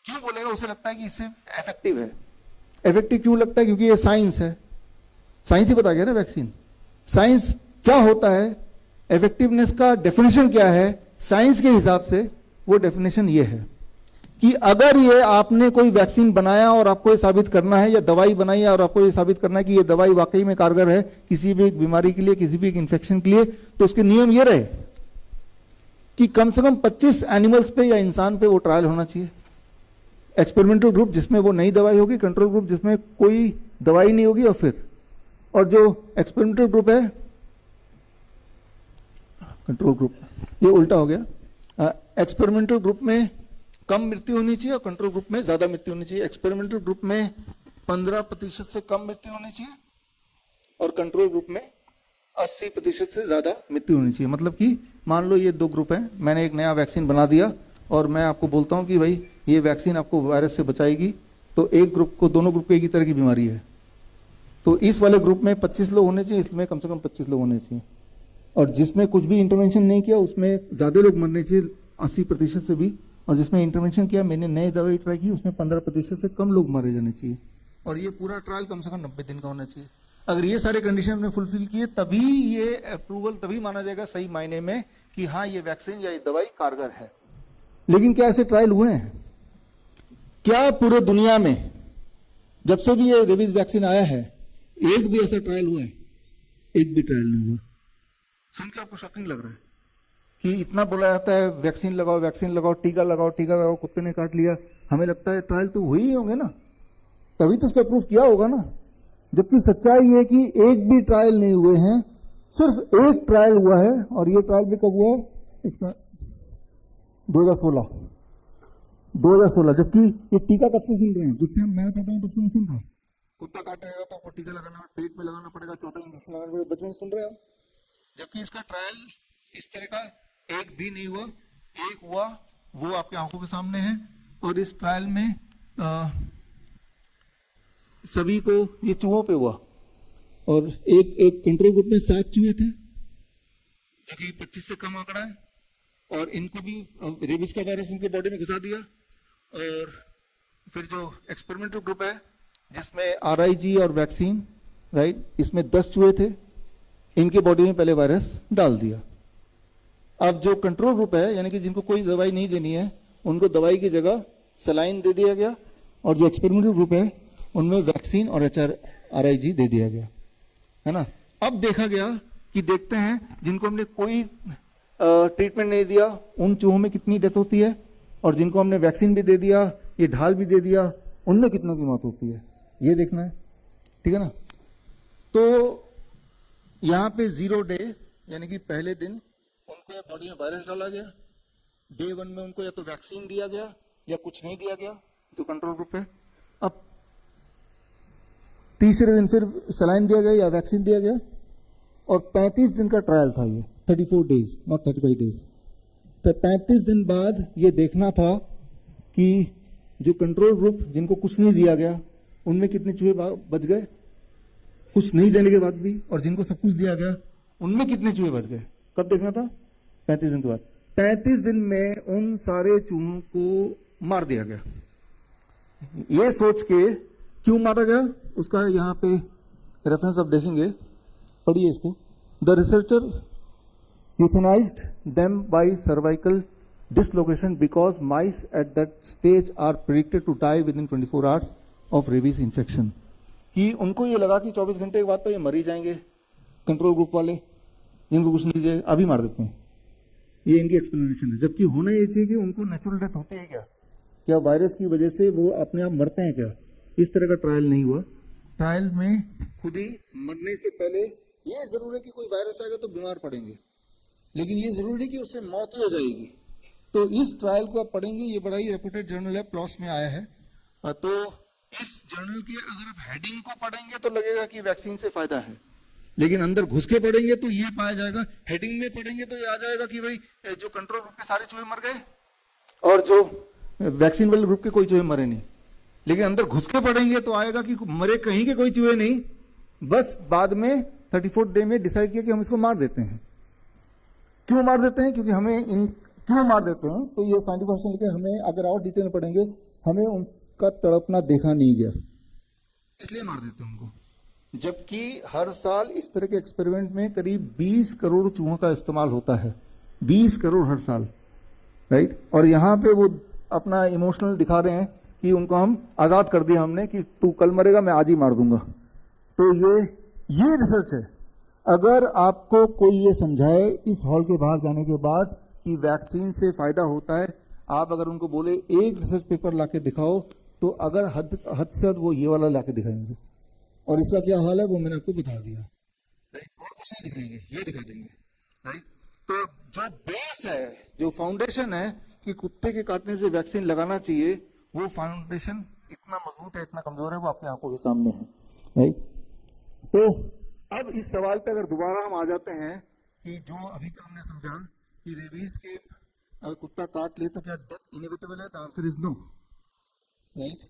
क्यों बोलेगा? उसे लगता है कि इससे इफेक्टिव है। इफेक्टिव क्यों लगता है? क्योंकि ये साइंस है, साइंस ही बता गया ना वैक्सीन। साइंस क्या होता है, इफेक्टिवनेस का डेफिनेशन क्या है, साइंस के हिसाब से वो डेफिनेशन ये है कि अगर ये आपने कोई वैक्सीन बनाया और आपको ये साबित करना है, या दवाई बनाई है और आपको ये साबित करना है कि ये दवाई वाकई में कारगर है किसी भी एक बीमारी के लिए, किसी भी एक इन्फेक्शन के लिए, तो उसके नियम ये रहे कि कम से कम 25 एनिमल्स पे या इंसान पे वो ट्रायल होना चाहिए। एक्सपेरिमेंटल ग्रुप जिसमें वो नई दवाई होगी, कंट्रोल ग्रुप जिसमें कोई दवाई नहीं होगी, और जो एक्सपेरिमेंटल ग्रुप है, कंट्रोल ग्रुप, ये उल्टा हो गया। एक्सपेरिमेंटल ग्रुप में कम मृत्यु होनी चाहिए और कंट्रोल ग्रुप में ज्यादा मृत्यु होनी चाहिए। एक्सपेरिमेंटल ग्रुप में 15% से कम मृत्यु होनी चाहिए और कंट्रोल ग्रुप में 80% से ज्यादा मृत्यु होनी चाहिए। मतलब कि मान लो ये दो ग्रुप हैं, मैंने एक नया वैक्सीन बना दिया और मैं आपको बोलता हूं कि भाई ये वैक्सीन आपको वायरस से बचाएगी, तो एक ग्रुप को, दोनों ग्रुप को एक ही तरह की बीमारी है, तो इस वाले ग्रुप में 25 लोग होने चाहिए, इसमें कम से कम 25 लोग होने चाहिए, और जिसमें कुछ भी इंटरवेंशन नहीं किया उसमें ज्यादा लोग मरने चाहिए, 80% से भी, और जिसमें इंटरवेंशन किया, मैंने नई दवाई ट्राई की, उसमें 15% से कम लोग मारे जाने चाहिए, और ये पूरा ट्रायल कम से कम 90 दिन का होना चाहिए। अगर ये सारे कंडीशन हमने फुलफिल किए तभी ये अप्रूवल, तभी माना जाएगा सही मायने में कि हाँ ये वैक्सीन या ये दवाई कारगर है। लेकिन क्या ऐसे ट्रायल हुए हैं? क्या पूरे दुनिया में जब से भी ये रेबीज वैक्सीन आया है एक भी ऐसा ट्रायल हुआ है? एक भी ट्रायल नहीं हुआ। सुन के आपको शॉकिंग लग रहा है कि इतना बोला जाता है वैक्सीन लगाओ, वैक्सीन लगाओ, टीका लगाओ, टीका लगाओ, कुत्ते ने काट लिया, हमें लगता है ट्रायल तो हुए ही होंगे ना, तभी तो उसका प्रूफ किया होगा ना। जबकि सच्चाई है कि एक भी ट्रायल नहीं हुए हैं, सिर्फ एक ट्रायल हुआ है, और ये ट्रायल भी कब हुआ है? इसका 2016। जबकि ये टीका कब से सुन रहे हैं? जब से मैं कहता हूं तब से मैं सुन रहा हूं। कुत्ता काटेगा तो आपको टीका लगाना, पेट में लगाना पड़ेगा, चौथा इंजेक्शन लगाना पड़ेगा, बचपन सुन रहे हो। जबकि इसका ट्रायल इस तरह का एक भी नहीं हुआ। एक हुआ वो आपकी आंखों के सामने है, और इस ट्रायल में सभी को, ये चूहों पे हुआ, और एक कंट्रोल ग्रुप में 7 चूहे थे, जो कि 25 से कम आंकड़ा है, और इनको भी रेबीज का वायरस इनके बॉडी में घुसा दिया। और फिर जो एक्सपेरिमेंटल ग्रुप है जिसमें RIG और वैक्सीन, राइट, इसमें 10 चूहे थे, इनके बॉडी में पहले वायरस डाल दिया। अब जो कंट्रोल ग्रुप है, यानी कि जिनको कोई दवाई नहीं देनी है, उनको दवाई की जगह सलाइन दे दिया गया, और जो एक्सपेरिमेंटल ग्रुप है उनमें वैक्सीन और RIG दे दिया गया, है ना। अब देखा गया कि देखते हैं जिनको हमने कोई ट्रीटमेंट नहीं दिया उन चूहों में कितनी डेथ होती है, और जिनको हमने वैक्सीन भी दे दिया, ये ढाल भी दे दिया, उनमें कितनों की मौत होती है, ये देखना है, ठीक है ना। तो यहां पे 0 डे, यानी कि पहले दिन उनको बॉडी में वायरस डाला गया, डे 1 में उनको या तो वैक्सीन दिया गया या कुछ नहीं दिया गया, जो कंट्रोल ग्रुप है। अब तीसरे दिन फिर सलाइन दिया गया या वैक्सीन दिया गया, और 35 दिन का ट्रायल था ये, 34 डेज, नॉट 35 डेज। तो 35 दिन बाद ये देखना था कि जो कंट्रोल ग्रुप जिनको कुछ नहीं दिया गया उनमें कितने चूहे बच गए कुछ नहीं देने के बाद भी, और जिनको सब कुछ दिया गया उनमें कितने चूहे बच गए कब देखना था? 35 दिन के बाद। 35 दिन में उन सारे चूहों को मार दिया गया। ये सोच के क्यों मारा गया उसका यहां पे रेफरेंस आप देखेंगे, पढ़िए इसको। The researcher euthanized them by cervical dislocation because mice at that stage are predicted to die within 24 hours of rabies infection। कि उनको ये लगा कि 24 घंटे के बाद तो ये मर ही जाएंगे, कंट्रोल ग्रुप वाले जिनको कुछ नहीं दीजिए अभी मार देते हैं। ये इनकी एक्सप्लेनेशन है। जबकि होना ये चाहिए कि उनको नेचुरल डेथ होती है क्या वायरस की वजह से वो अपने आप मरते हैं क्या? इस तरह का ट्रायल नहीं हुआ। ट्रायल में खुद ही मरने से पहले ये जरूर है कि कोई वायरस आएगा तो बीमार पड़ेंगे, लेकिन ये जरूरी नहीं कि उससे मौत हो जाएगी। तो इस ट्रायल को आप पढ़ेंगे, ये बड़ा ही रेपुटेड जर्नल है, प्लॉस में आया है। तो इस जर्नल के अगर आप हेडिंग को पढ़ेंगे तो लगेगा कि वैक्सीन से फायदा है, लेकिन अंदर घुस के पढ़ेंगे तो ये पाया जाएगा, हेडिंग में पढ़ेंगे तो ये आ जाएगा कि भाई जो कंट्रोल ग्रुप के सारे चूहे मर गए और जो वैक्सीन वाले ग्रुप के कोई चूहे मरे नहीं। लेकिन अंदर घुस के पढ़ेंगे तो आएगा कि मरे कहीं के कोई चूहे नहीं, बस बाद में 34th डे में डिसाइड किया कि हम इसको मार देते हैं। क्यों मार देते हैं? क्योंकि हमें क्यों मार देते हैं तो ये साइंटिफिक वर्जन लिखे, हमें अगर और डिटेल में पढ़ेंगे हमें उनका तड़पना देखा नहीं गया, इसलिए मार देते हैं उनको। जबकि हर साल इस तरह के एक्सपेरिमेंट में करीब 20 करोड़ चूहों का इस्तेमाल होता है, 20 करोड़ हर साल, राइट। और यहाँ पे वो अपना इमोशनल दिखा रहे हैं कि उनको हम आजाद कर दिया हमने कि तू कल मरेगा मैं आज ही मार दूंगा। तो ये रिसर्च है। अगर आपको कोई ये समझाए इस हॉल के बाहर जाने के बाद कि वैक्सीन से फायदा होता है, आप अगर उनको बोले एक रिसर्च पेपर लाके दिखाओ तो अगर हद से हद वो ये वाला लाके दिखाएंगे। और इसका क्या हाल है वो मैंने आपको बता दिया, राइट। और कुछ नहीं दिखाएंगे, ये दिखा देंगे, राइट। तो जो बेस है, जो फाउंडेशन है कि कुत्ते के काटने से वैक्सीन लगाना चाहिए, वो फाउंडेशन इतना मजबूत है, इतना कमजोर है, वो आपकी आंखों के सामने है, राइट। तो अब इस सवाल पे अगर दोबारा हम आ जाते हैं कि जो अभी तक हमने समझा कि रेबीज के अगर कुत्ता काट ले तो क्या डेथ इनएविटेबल है? तो आंसर इज नो, राइट।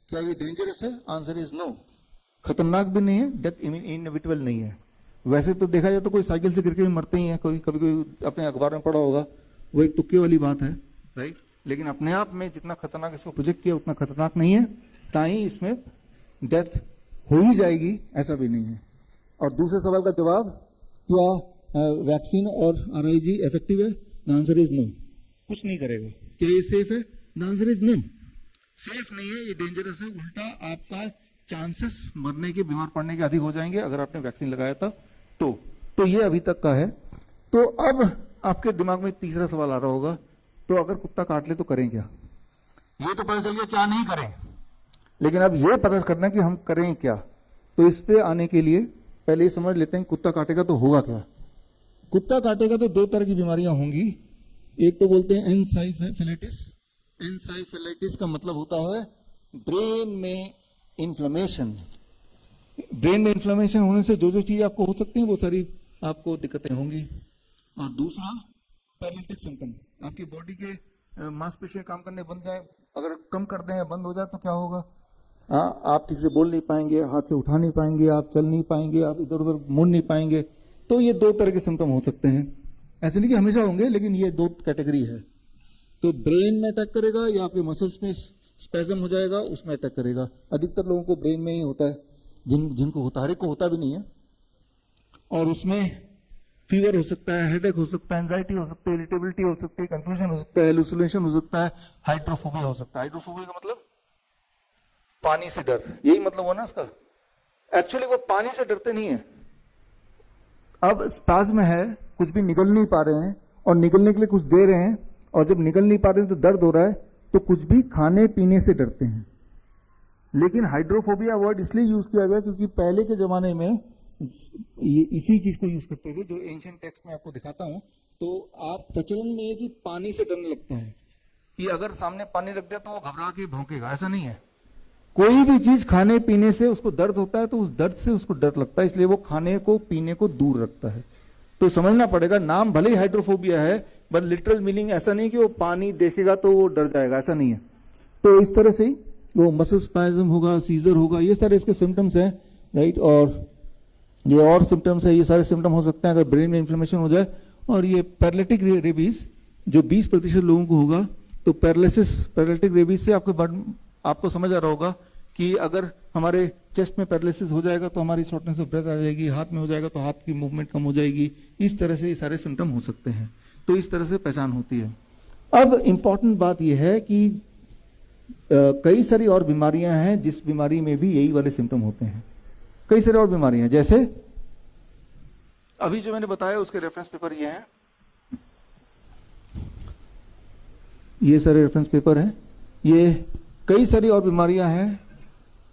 क्या ये डेंजरस है? Answer is no. खतरनाक भी नहीं है, डेथ इनएविटेबल नहीं है। वैसे तो देखा जाए तो कोई साइकिल से गिर के भी मरते ही है, कभी कोई अपने अखबार में पढ़ा होगा, वो एक तुक्के वाली बात है, राइट। लेकिन अपने आप में जितना खतरनाक इसको प्रोजेक्ट किया उतना खतरनाक नहीं है, ताई इसमें डेथ हो ही जाएगी ऐसा भी नहीं है। और दूसरे सवाल का जवाब, क्या वैक्सीन और आरआईजी इफेक्टिव है? The answer is no. कुछ नहीं करेगा। क्या ये सेफ है? The answer is no. Safe नहीं है, ये डेंजरस है। उल्टा आपका चांसेस मरने के, बीमार पड़ने के अधिक हो जाएंगे अगर आपने वैक्सीन लगाया था तो ये अभी तक का है। तो अब आपके दिमाग में तीसरा सवाल आ रहा होगा, तो अगर कुत्ता काट ले तो करें क्या? ये तो पता चल गया क्या नहीं करें, लेकिन अब ये पता करना कि हम करें क्या। तो इस पे आने के लिए पहले ये समझ लेते हैं कुत्ता काटेगा तो होगा क्या। कुत्ता काटेगा तो 2 तरह की बीमारियां होंगी। एक तो बोलते हैं एनसाइफेलाइटिस। एनसाइफेलाइटिस का मतलब होता है ब्रेन में इन्फ्लेमेशन। ब्रेन में इन्फ्लेमेशन होने से जो चीज आपको हो सकती है वो सारी आपको दिक्कतें होंगी। और दूसरा पैरालिटिक सिम्टम, आपकी बॉडी के मांसपेशियां काम करने बंद जाए, अगर कम कर दें या बंद हो जाए तो क्या होगा? आप ठीक से बोल नहीं पाएंगे, हाथ से उठा नहीं पाएंगे, आप चल नहीं पाएंगे, आप इधर उधर मुड़ नहीं पाएंगे। तो ये 2 तरह के सिम्टम हो सकते हैं। ऐसे नहीं कि हमेशा होंगे, लेकिन ये 2 कैटेगरी है। तो ब्रेन में अटैक करेगा या आपके मसल्स में स्पैजम हो जाएगा, उसमें अटैक करेगा। अधिकतर लोगों को ब्रेन में ही होता है, जिनको होता है, हर एक को होता भी नहीं है। और उसमें फीवर हो सकता है, हेडेक हो सकता है, एंजाइटी हो सकती है, इरिटेबिलिटी हो सकती है, कंफ्यूजन हो सकता है, हेलुसिनेशन हो सकता है, हाइड्रोफोबिया हो सकता है। हाइड्रोफोबिया का मतलब पानी से डर, यही मतलब हुआ ना इसका। एक्चुअली वो पानी से डरते नहीं है। अब स्पाज्म है, कुछ भी निकल नहीं पा रहे हैं और निकलने के लिए कुछ दे रहे हैं, और जब निकल नहीं पा रहे हैं तो दर्द हो रहा है, तो कुछ भी खाने पीने से डरते हैं। लेकिन हाइड्रोफोबिया वर्ड इसलिए यूज किया गया क्योंकि पहले के जमाने में ये इसी चीज को यूज करते थे, जो एंशिएंट टेक्स्ट में आपको दिखाता हूं। तो आप प्रचलन में है कि पानी से डरने लगता है, कि अगर सामने पानी रख दिया तो वो घबरा के भौंकेगा। ऐसा नहीं है। कोई भी चीज खाने पीने से उसको दर्द होता है तो उस दर्द से उसको डर लगता है, इसलिए वो खाने को पीने को दूर रखता है। तो समझना पड़ेगा, नाम भले ही हाइड्रोफोबिया है, बट लिटरल मीनिंग ऐसा नहीं कि वो पानी देखेगा तो वो डर जाएगा, ऐसा नहीं है। तो इस तरह से ही वो मसल स्पैज्म होगा, सीजर होगा, ये सारे इसके सिम्टम्स हैं, राइट। और ये और सिम्टम्स है, ये सारे सिम्टम हो सकते हैं अगर ब्रेन में इन्फ्लेमेशन हो जाए। और ये पैरालिटिक रेबीज जो 20% लोगों को होगा, तो पैरालिटिक रेबीज से आपको समझ आ रहा होगा कि अगर हमारे चेस्ट में पैरालिसिस हो जाएगा तो हमारी शॉर्टनेस ऑफ ब्रेथ आ जाएगी, हाथ में हो जाएगा तो हाथ की मूवमेंट कम हो जाएगी, इस तरह से ये सारे सिम्टम हो सकते हैं। तो इस तरह से पहचान होती है। अब इंपॉर्टेंट बात यह है कि कई सारी और बीमारियां हैं जिस बीमारी में भी यही वाले सिम्टम होते हैं। कई सारी और बीमारियां, जैसे अभी जो मैंने बताया उसके रेफरेंस पेपर ये हैं, ये सारे रेफरेंस पेपर हैं। ये कई सारी और बीमारियां हैं।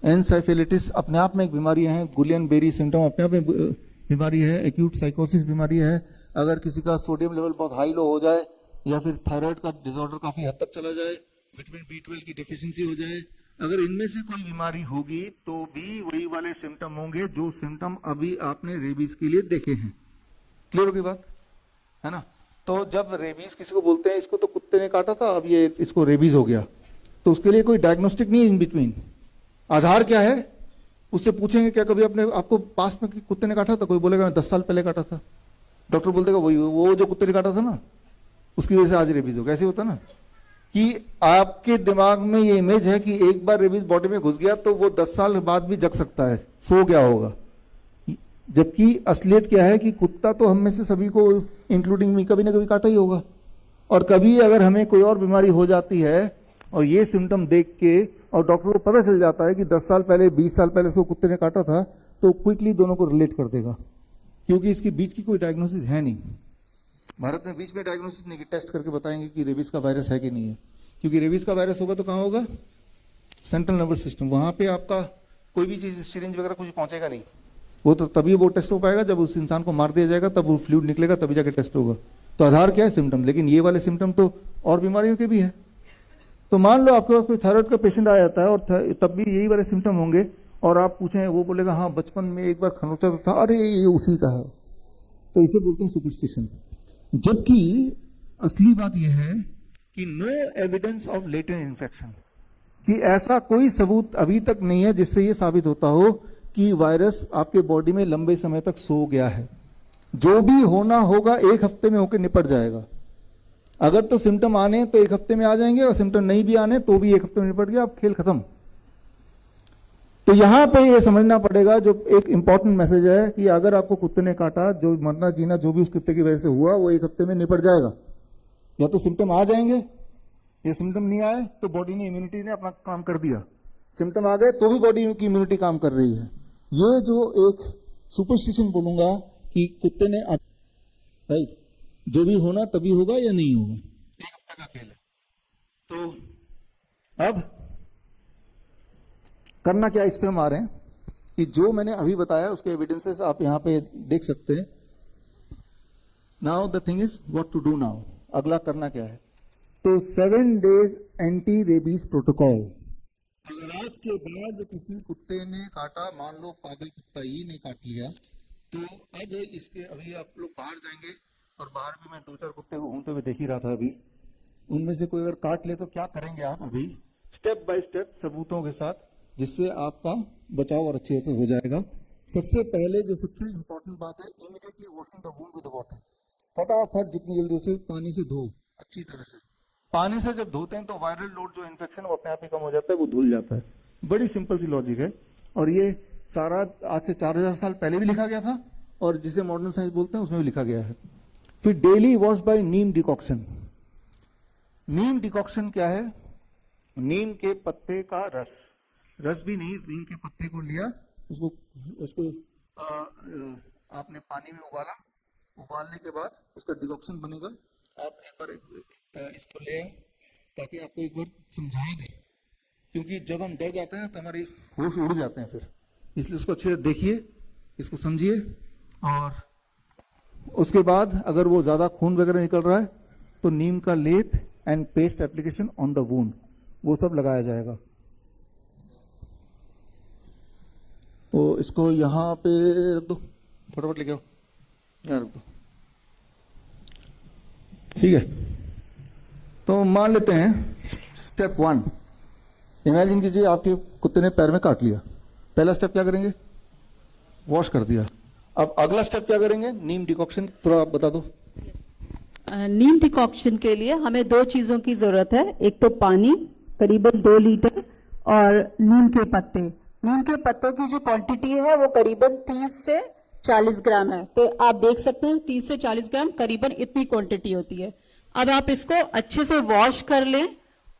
एनसेफेलिटिस अपने आप में एक बीमारी है, गुलियन बेरी सिंड्रोम अपने आप में बीमारी है, एक्यूट साइकोसिस बीमारी है। अगर किसी का सोडियम लेवल बहुत हाई लो हो जाए या फिर थायराइड का डिसऑर्डर काफी हद तक चला जाए, विटामिन B12 की डेफिशिएंसी हो जाए, अगर इनमें से कोई बीमारी होगी तो भी वही वाले सिम्टम होंगे जो सिम्टम अभी आपने रेबीज के लिए देखे हैं। क्लियर होगी बात, है ना? तो जब रेबीज किसी को बोलते हैं इसको तो कुत्ते ने काटा था, अब ये इसको रेबीज हो गया, तो उसके लिए कोई डायग्नोस्टिक नहीं है इन बिटवीन। आधार क्या है? उससे पूछेंगे क्या कभी अपने आपको पास में कुत्ते ने काटा था? कोई बोलेगा 10 साल पहले काटा था। डॉक्टर बोल देगा वही वो जो कुत्ते ने काटा था ना, उसकी वजह से आज रेबीज हो गया। ऐसे होता ना कि आपके दिमाग में ये इमेज है कि एक बार रेबीज बॉडी में घुस गया तो वो 10 साल बाद भी जग सकता है, सो गया होगा। जबकि असलियत क्या है कि कुत्ता तो हम में से सभी को इंक्लूडिंग मी कभी ना कभी काटा ही होगा। और कभी अगर हमें कोई और बीमारी हो जाती है और ये सिम्टम देख के और डॉक्टर को पता चल जाता है कि 10 साल पहले 20 साल पहले उसको कुत्ते ने काटा था, तो क्विकली दोनों को रिलेट कर देगा, क्योंकि इसके बीच की कोई डायग्नोसिस है नहीं। भारत में बीच में डायग्नोसिस नहीं कि टेस्ट करके बताएंगे कि रेबीज का वायरस है कि नहीं है, क्योंकि रेबीज का वायरस होगा तो कहाँ होगा? Central nervous system. वहां पे आपका कोई भी चीज सिरिंज वगैरह कुछ पहुंचेगा नहीं। वो तो तभी वो टेस्ट हो पाएगा जब उस इंसान को मार दिया जाएगा, तब वो फ्लूइड निकलेगा, तभी जाके टेस्ट होगा। तो आधार क्या है? सिम्टम। लेकिन ये वाले सिम्टम तो और बीमारियों के भी है। तो मान लो आपके पास कोई थायराइड का पेशेंट आ जाता है और तब भी यही वाले सिम्टम होंगे, और आप पूछें, वो बोलेगा हाँ बचपन में एक बार खरोंचा तो था, अरे ये उसी का है, तो इसे बोलते हैं सुपरस्टिशन। जबकि असली बात यह है कि no evidence of latent infection, कि ऐसा कोई सबूत अभी तक नहीं है जिससे यह साबित होता हो कि वायरस आपके बॉडी में लंबे समय तक सो गया है। जो भी होना होगा 1 हफ्ते में होकर निपट जाएगा। अगर तो सिम्टम आने तो 1 हफ्ते में आ जाएंगे, और सिम्टम नहीं भी आने तो भी 1 हफ्ते में निपट गया, अब खेल खत्म। तो यहां पे ये समझना पड़ेगा, जो एक इंपॉर्टेंट मैसेज है कि अगर आपको कुत्ते ने काटा, जो मरना जीना जो भी उस कुत्ते की वजह से हुआ वो 1 हफ्ते में निपट जाएगा। या तो सिम्टम आ जाएंगे, या सिम्टम नहीं आए तो बॉडी ने इम्यूनिटी ने अपना काम कर दिया। सिम्टम आ गए तो भी बॉडी की इम्यूनिटी काम कर रही है। ये जो एक सुपरस्टिशन बोलूंगा कि कुत्ते ने, राइट, जो भी होना तभी होगा या नहीं होगा, 1 हफ्ते का खेल है। तो अब करना क्या, इस पे हम आ रहे हैं कि जो मैंने अभी बताया उसके एविडेंसेस आप यहां पे देख सकते हैं। Now the thing is what to do now, अगला करना क्या है। तो 7 डेज एंटी रेबीज प्रोटोकॉल। अगर आज के बाद किसी कुत्ते ने काटा, मान लो पागल कुत्ता ही ने काट लिया, तो अब इसके अभी आप लोग बाहर जाएंगे, और बाहर भी मैं 2-4 कुत्ते को घूमते हुए देख ही रहा था अभी, उनमें से कोई अगर काट ले तो क्या करेंगे आप? अभी स्टेप बाय स्टेप सबूतों के साथ, जिससे आपका बचाव और अच्छे से हो जाएगा। सबसे पहले जो सबसे इंपॉर्टेंट बात है, immediately washing the wound with water. फटाफट जितनी जल्दी उसे पानी से धो अच्छी तरह से। पानी से जब धोते हैं तो वायरल लोड जो इन्फेक्शन वो अपने आप ही कम हो जाता है, वो धुल जाता है। बड़ी सिंपल सी लॉजिक है, और ये सारा आज से 4000 साल पहले भी लिखा गया था, और जिसे मॉडर्न साइंस बोलते हैं उसमें भी लिखा गया है। फिर डेली वॉश बाय नीम डिकॉक्शन। नीम डिकॉक्शन क्या है? नीम के पत्ते का रस भी नहीं, नीम के पत्ते को लिया, उसको आपने पानी में उबाला, उबालने के बाद उसका डिकॉक्शन बनेगा। आप एक बार इसको ले आए ताकि आपको एक बार समझा दे, क्योंकि जब हम डर जाते हैं तो हमारी होश उड़ जाते हैं फिर, इसलिए उसको अच्छे से देखिए, इसको समझिए। और उसके बाद अगर वो ज्यादा खून वगैरह निकल रहा है तो नीम का लेप and paste application on the wound, वो सब लगाया जाएगा। तो इसको यहां पे रख दो, फटाफट लेके आओ, यहाँ रख दो, ठीक है। तो मान लेते हैं स्टेप 1, इमेजिन कीजिए आपके कुत्ते ने पैर में काट लिया। पहला स्टेप क्या करेंगे? वॉश कर दिया। अब अगला स्टेप क्या करेंगे? नीम डिकॉक्शन। थोड़ा आप बता दो। नीम डिकॉक्शन के लिए हमें दो चीजों की जरूरत है। एक तो पानी करीबन 2 लीटर और नीम के पत्ते। नीम के पत्तों की जो क्वांटिटी है वो करीबन 30 से 40 ग्राम है। तो आप देख सकते हैं 30 से 40 ग्राम करीबन इतनी क्वांटिटी होती है। अब आप इसको अच्छे से वॉश कर लें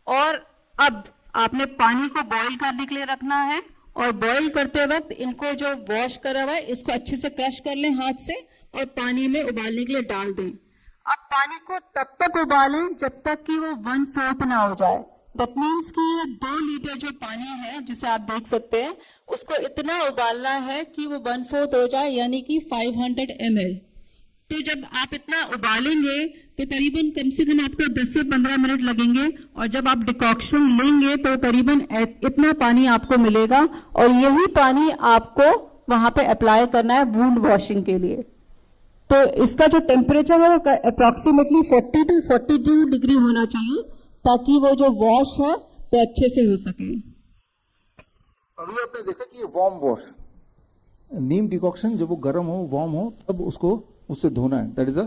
और अब आपने पानी को बॉईल करने के लिए रखना है और बॉईल करते वक्त इनको जो वॉश करा हुआ है इसको अच्छे से क्रश कर लें हाथ से और पानी में उबालने के लिए डाल दें। अब पानी को तब तक उबालें जब तक कि वो 1/4 ना हो जाए। दैट मीन्स कि ये 2 लीटर जो पानी है जिसे आप देख सकते हैं उसको इतना उबालना है कि वो 1/4 हो जाए, यानी कि 500 ml। तो जब आप इतना उबालेंगे तो करीबन कम से कम आपको 10 से 15 मिनट लगेंगे और जब आप डिकॉक्शन लेंगे तो करीबन इतना पानी आपको मिलेगा और यही पानी आपको वहां पे अप्लाई करना है वूंड वॉशिंग के लिए। तो इसका जो टेम्परेचर है वो अप्रोक्सीमेटली 40 to 42 डिग्री होना चाहिए ताकि वो जो वॉश है वो अच्छे से हो सके। अभी आपने देखा कि ये वार्म वॉश, नीम डिकॉक्शन जब वो गर्म हो वार्म हो तब उसको उससे धोना है। दैट इज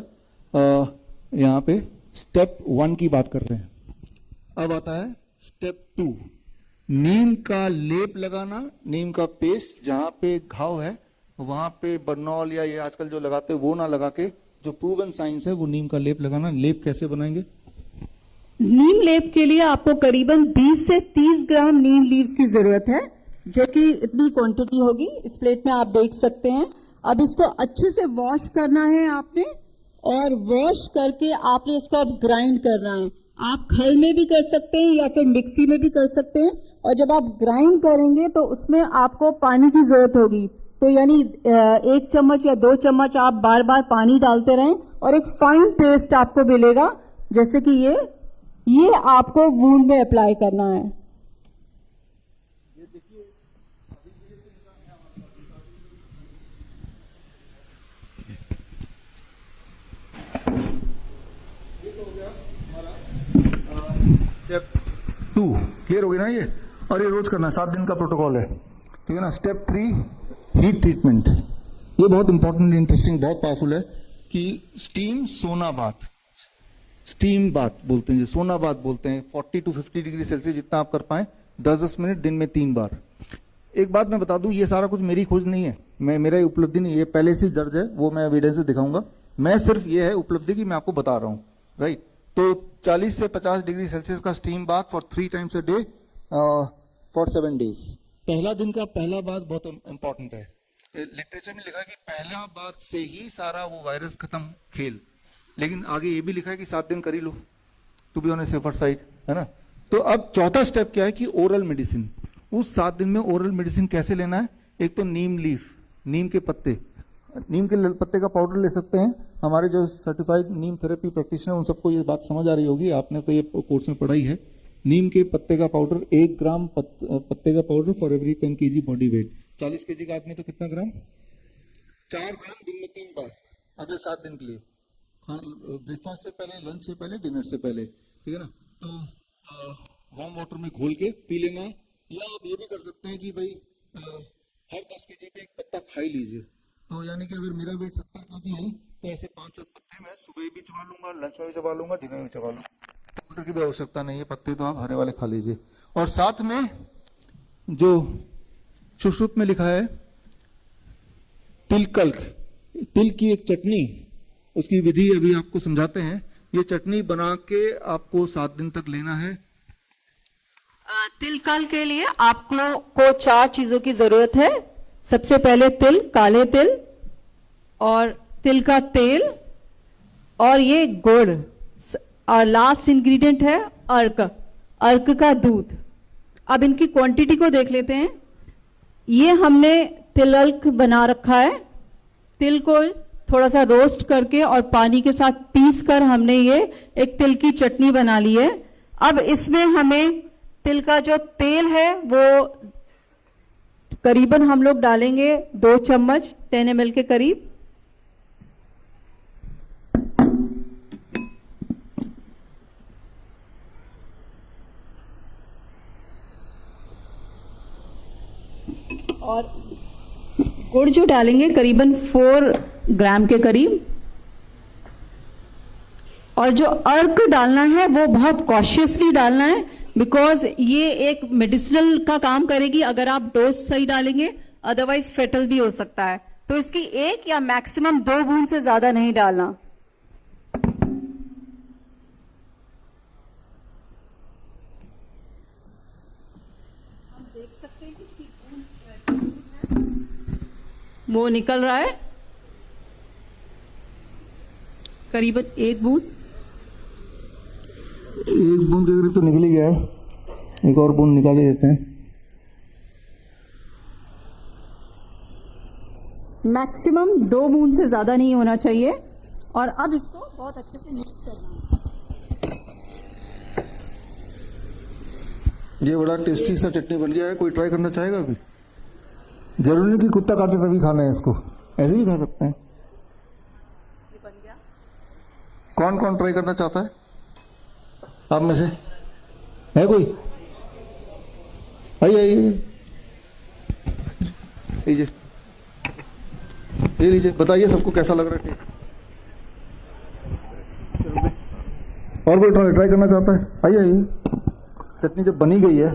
यहाँ पे स्टेप 1 की बात कर रहे हैं। अब आता है स्टेप 2, नीम का लेप लगाना, नीम का पेस्ट जहां पे घाव है वहां पे बर्नॉल या ये आजकल जो लगाते हैं वो ना लगा के जो प्रूवन साइंस है वो नीम का लेप लगाना। लेप कैसे बनाएंगे? नीम लेप के लिए आपको करीबन 20 से 30 ग्राम नीम लीव्स की जरूरत है, जो कि इतनी क्वांटिटी होगी। इस प्लेट में आप देख सकते हैं। अब इसको अच्छे से वॉश करना है आपने और वॉश करके आपने इसको अब ग्राइंड करना है। आप खल में भी कर सकते हैं या फिर मिक्सी में भी कर सकते हैं। और जब आप ग्राइंड करेंगे तो उसमें आपको पानी की जरूरत होगी। तो यानी 1 चम्मच या 2 चम्मच आप बार बार पानी डालते रहें और एक फाइन पेस्ट आपको मिलेगा, जैसे कि ये आपको वूंड में अप्लाई करना है। स्टेप 2 क्लियर हो गया ना ये, और ये रोज करना है, 7 दिन का प्रोटोकॉल है, ठीक है ना। स्टेप 3 हीट ट्रीटमेंट, ये बहुत इंपॉर्टेंट, इंटरेस्टिंग, बहुत पावरफुल है कि स्टीम सोना बाथ, स्टीम बाथ बोलते हैं, सोना बाथ बोलते हैं। 40 to 50 डिग्री सेल्सियस जितना आप कर पाए 10-10 मिनट दिन में 3 बार। एक बात मैं बता दूं, ये सारा कुछ मेरी खोज नहीं है, मेरा उपलब्धि नहीं है, पहले से दर्ज है, वो मैं एविडेंस से दिखाऊंगा। मैं सिर्फ ये है उपलब्धि की मैं आपको बता रहा हूं, राइट। तो 40 से 50 डिग्री सेल्सियस का steam bath for 3 times a day for 7 days. पहला दिन का पहला बात बहुत इंपॉर्टेंट है। लिटरेचर में लिखा है कि पहला बात से ही सारा वो वायरस खत्म खेल, लेकिन आगे ये भी लिखा है कि 7 दिन कर ही लो, to be on a safer side, है ना। तो अब चौथा स्टेप क्या है कि ओरल मेडिसिन। उस 7 दिन में ओरल मेडिसिन कैसे लेना है? एक तो नीम लीफ, नीम के पत्ते, नीम के पत्ते का पाउडर ले सकते हैं। हमारे जो सर्टिफाइड नीम थेरेपी प्रैक्टिशनर उन सबको ये बात समझ आ रही होगी, आपने तो ये कोर्स में पढ़ाई है। नीम के पत्ते का पाउडर, 1 ग्राम पत्ते का powder for every 10 kg body weight. 40 kg का आदमी तो कितना ग्राम? 4 ग्राम दिन में 3 बार अगले 7 दिन के लिए, ब्रेकफास्ट से पहले, लंच से पहले, डिनर से पहले, ठीक है ना। तो वार्म वाटर में घोल के पी लेना, या आप ये भी कर सकते हैं कि भाई हर 10 kg पे 1 पत्ता खा ही लीजिए। तो यानी कि अगर मेरा वेट 70 kg है तो ऐसे 5-7 पत्ते मैं सुबह भी चबा लूंगा, लंच में भी चबा लूंगा, डिनर में भी चबा लूंगा, पाउडर की भी आवश्यकता नहीं है, पत्ते तो आप हरे वाले खा लीजिए। और साथ में जो सुश्रुत में लिखा है तिलकल्क, तिल की एक चटनी, उसकी विधि अभी आपको समझाते हैं। ये चटनी बना के आपको 7 दिन तक लेना है। तिलकल के लिए आपको 4 चीजों की जरूरत है। सबसे पहले तिल, काले तिल, और तिल का तेल, और ये गुड़, और लास्ट इंग्रेडिएंट है अर्क, अर्क का दूध। अब इनकी क्वांटिटी को देख लेते हैं। ये हमने तिलक बना रखा है। तिल को थोड़ा सा रोस्ट करके और पानी के साथ पीस कर हमने ये एक तिल की चटनी बना ली है। अब इसमें हमें तिल का जो तेल है वो करीबन हम लोग डालेंगे 2 चम्मच 10 ml के करीब। और गुड़ जो डालेंगे करीबन 4 ग्राम के करीब। और जो अर्क डालना है वो बहुत कॉशियसली डालना है, बिकॉज ये एक मेडिसिनल का काम करेगी अगर आप डोज सही डालेंगे, अदरवाइज फेटल भी हो सकता है। तो इसकी 1 या मैक्सिमम 2 बूंद से ज्यादा नहीं डालना। हम देख सकते हैं कि इसकी बूंद वो निकल रहा है करीबन 1 बूंद। 1 बूंद करीब तो निकल ही गया है, एक और बूंद निकाल ही देते हैं। मैक्सिमम 2 बूंद से ज्यादा नहीं होना चाहिए। और अब इसको बहुत अच्छे से मिक्स करना है। ये बड़ा टेस्टी सा चटनी बन गया है, कोई ट्राई करना चाहेगा अभी? जरूरी नहीं कि कुत्ता काटे तभी खाना है इसको, ऐसे भी खा सकते हैं। ये बन गया। कौन कौन ट्राई करना चाहता है आप में से? है कोई? आइए आइए, लीजिए ये लीजिए, बताइए सबको कैसा लग रहा है। और कोई ट्राई करना चाहता है? आइए आइए, चटनी जब बनी गई है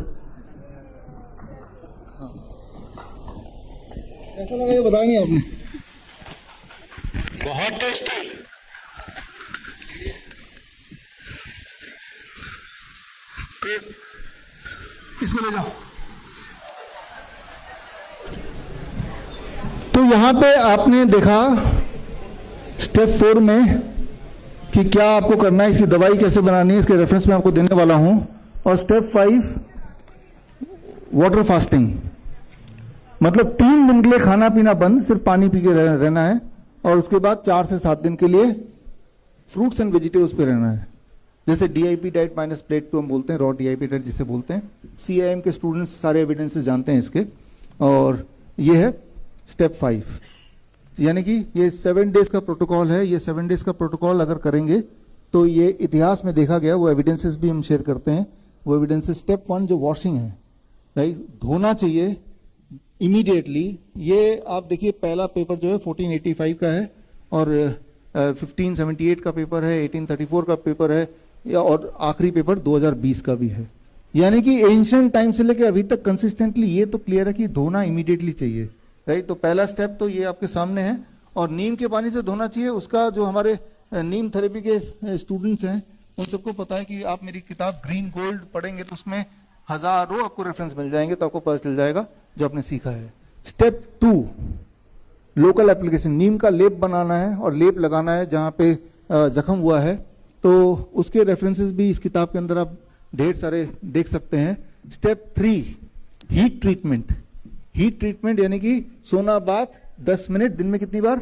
कैसा लगा ये बताएंगे आपने? बहुत टेस्टी। इसको ले जाओ। तो यहां पे आपने देखा स्टेप 4 में कि क्या आपको करना है, इसकी दवाई कैसे बनानी है, इसके रेफरेंस में आपको देने वाला हूं। और स्टेप 5 वाटर फास्टिंग, मतलब 3 दिन के लिए खाना पीना बंद, सिर्फ पानी पी के रहना है। और उसके बाद 4 से 7 दिन के लिए फ्रूट्स एंड वेजिटेबल्स पे रहना है। जैसे DIP diet minus plate two हम बोलते हैं, रॉ डीआईपी डाइट जिसे बोलते हैं। सीआईएम के स्टूडेंट्स सारे एविडेंसेस जानते हैं इसके। और ये है स्टेप 5, यानी कि ये 7 डेज का प्रोटोकॉल है। ये 7 डेज का प्रोटोकॉल अगर करेंगे तो ये इतिहास में देखा गया, वो एविडेंसेस भी हम शेयर करते हैं। वो एविडेंसेस, स्टेप 1 जो वॉशिंग है, राइट, धोना चाहिए इमीडिएटली। ये आप देखिए पहला पेपर जो है 1485 का है और 1578 का पेपर है, 1834 का पेपर है, और आखिरी पेपर 2020 का भी है। यानी कि एंशिएंट टाइम से लेकर अभी तक कंसिस्टेंटली ये तो क्लियर है कि धोना इमीडिएटली चाहिए, राइट। तो पहला स्टेप तो ये आपके सामने है। और नीम के पानी से धोना चाहिए। उसका जो हमारे नीम थेरेपी के स्टूडेंट्स हैं उन सबको पता है कि आप मेरी किताब ग्रीन गोल्ड पढ़ेंगे तो उसमें हजारों आपको रेफरेंस मिल जाएंगे, तो आपको पता चल जाएगा जो आपने सीखा है। स्टेप 2 लोकल एप्लीकेशन, नीम का लेप बनाना है और लेप लगाना है जहां पे जख्म हुआ है। तो उसके रेफरेंसेस भी इस किताब के अंदर आप ढेर सारे देख सकते हैं। Step 3 heat treatment. Heat treatment यानी कि सोना बाथ 10 मिनट, दिन में कितनी बार?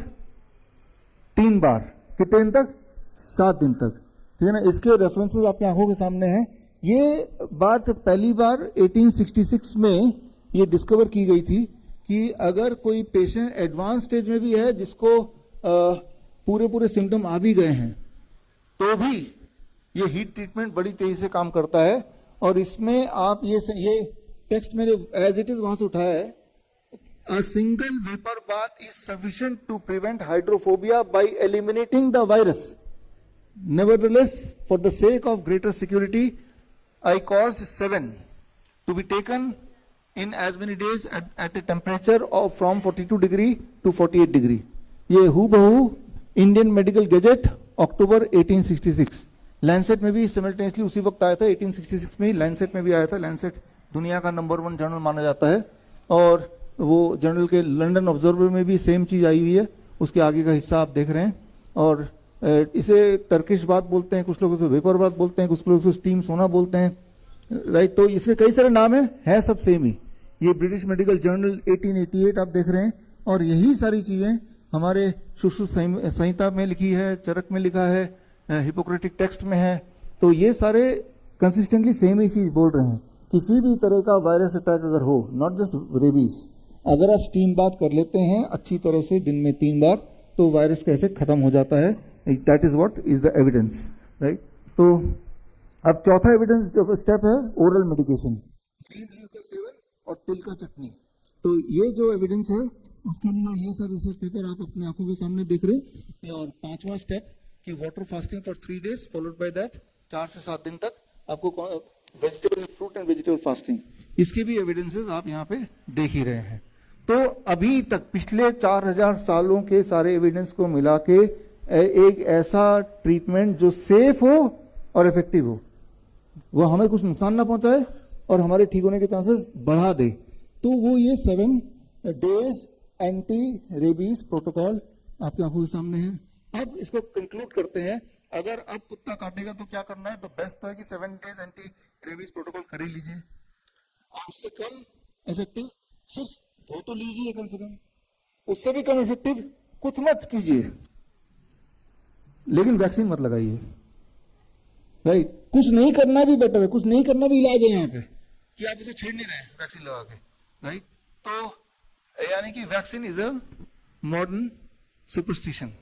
3 बार। कितने दिन तक? 7 दिन तक, ठीक है ना। इसके रेफरेंसेस आपकी आंखों के सामने हैं। ये बात पहली बार 1866 में ये डिस्कवर की गई थी कि अगर कोई पेशेंट एडवांस स्टेज में भी है, जिसको पूरे सिम्टम आ भी गए हैं, तो भी ये हीट ट्रीटमेंट बड़ी तेजी से काम करता है। और इसमें आप ये टेक्स्ट मैंने एज इट इज वहां से उठाया है। A single vapor bath is sufficient to prevent hydrophobia by eliminating the virus. Nevertheless, for the sake of greater security, I caused 7 to be taken in as many days at a temperature of from 42 degree to 48 degree. ये हूबहू इंडियन मेडिकल गैजेट अक्टूबर 1866, लैंसेट में भी सिमल्टेनियसली उसी वक्त आया था। 1866 में ही लैंसेट में भी आया था। लैंसेट दुनिया का नंबर 1 जर्नल माना जाता है। और वो जर्नल के लंदन ऑब्जर्वर में भी सेम चीज आई हुई है। उसके आगे का हिस्सा आप देख रहे हैं। और इसे टर्किश बात बोलते हैं, कुछ लोग उसे वेपर बात बोलते हैं, कुछ लोग उसे स्टीम सोना बोलते हैं, राइट। तो इसके कई सारे नाम है सब सेम ही। ये ब्रिटिश मेडिकल जर्नल 1888 आप देख रहे हैं। और यही सारी चीजें हमारे सुश्रुत संहिता में लिखी है, चरक में लिखा है, हिपोक्रेटिक टेक्स्ट में है। तो ये सारे कंसिस्टेंटली सेम ही चीज बोल रहे हैं। किसी भी तरह का वायरस अटैक अगर हो, नॉट जस्ट रेबीज, अगर आप स्टीम बाथ कर लेते हैं अच्छी तरह से दिन में 3 बार, तो वायरस का इफेक्ट खत्म हो जाता है। That is what is the evidence, right. तो अब चौथा एविडेंस जो स्टेप है ओरल मेडिकेशन, ग्रीन लीफ का सेवन और तिल का चटनी। तो ये जो एविडेंस है उसके लिए ये सब रिसर्च पेपर आप अपने आंखों के सामने देख रहे हैं। और 5वां स्टेप कि water fasting for 3 days followed by that 4 से 7 दिन तक आपको vegetable fruit and vegetable fasting, इसके भी एविडेंसेस आप यहाँ पे देख ही रहे हैं। तो अभी तक पिछले 4000 सालों के सारे एविडेंस को मिला के एक ऐसा ट्रीटमेंट जो सेफ हो और इफेक्टिव हो, वो हमें कुछ नुकसान ना पहुंचाए और हमारे ठीक होने के चांसेस बढ़ा दे, तो वो ये 7 days एंटी रेबीज प्रोटोकॉल आपकी आंखों के सामने है। अब इसको कंक्लूड करते हैं, अगर अब कुत्ता काटेगा तो क्या करना है, तो बेस्ट तो है कि 7 days एंटी रेबीज प्रोटोकॉल कर ही लीजिए। उससे कम इफेक्टिव सिर्फ 2 तो लीजिए कम से कम, उससे भी कम इफेक्टिव कुछ मत कीजिए, लेकिन वैक्सीन मत लगाइए। राइट, कुछ नहीं करना भी बेटर है, कुछ नहीं करना भी इलाज है यहाँ पे, कि आप उसे छेड़ नहीं रहे वैक्सीन लगा के। राइट, तो यानी कि vaccine is a modern superstition.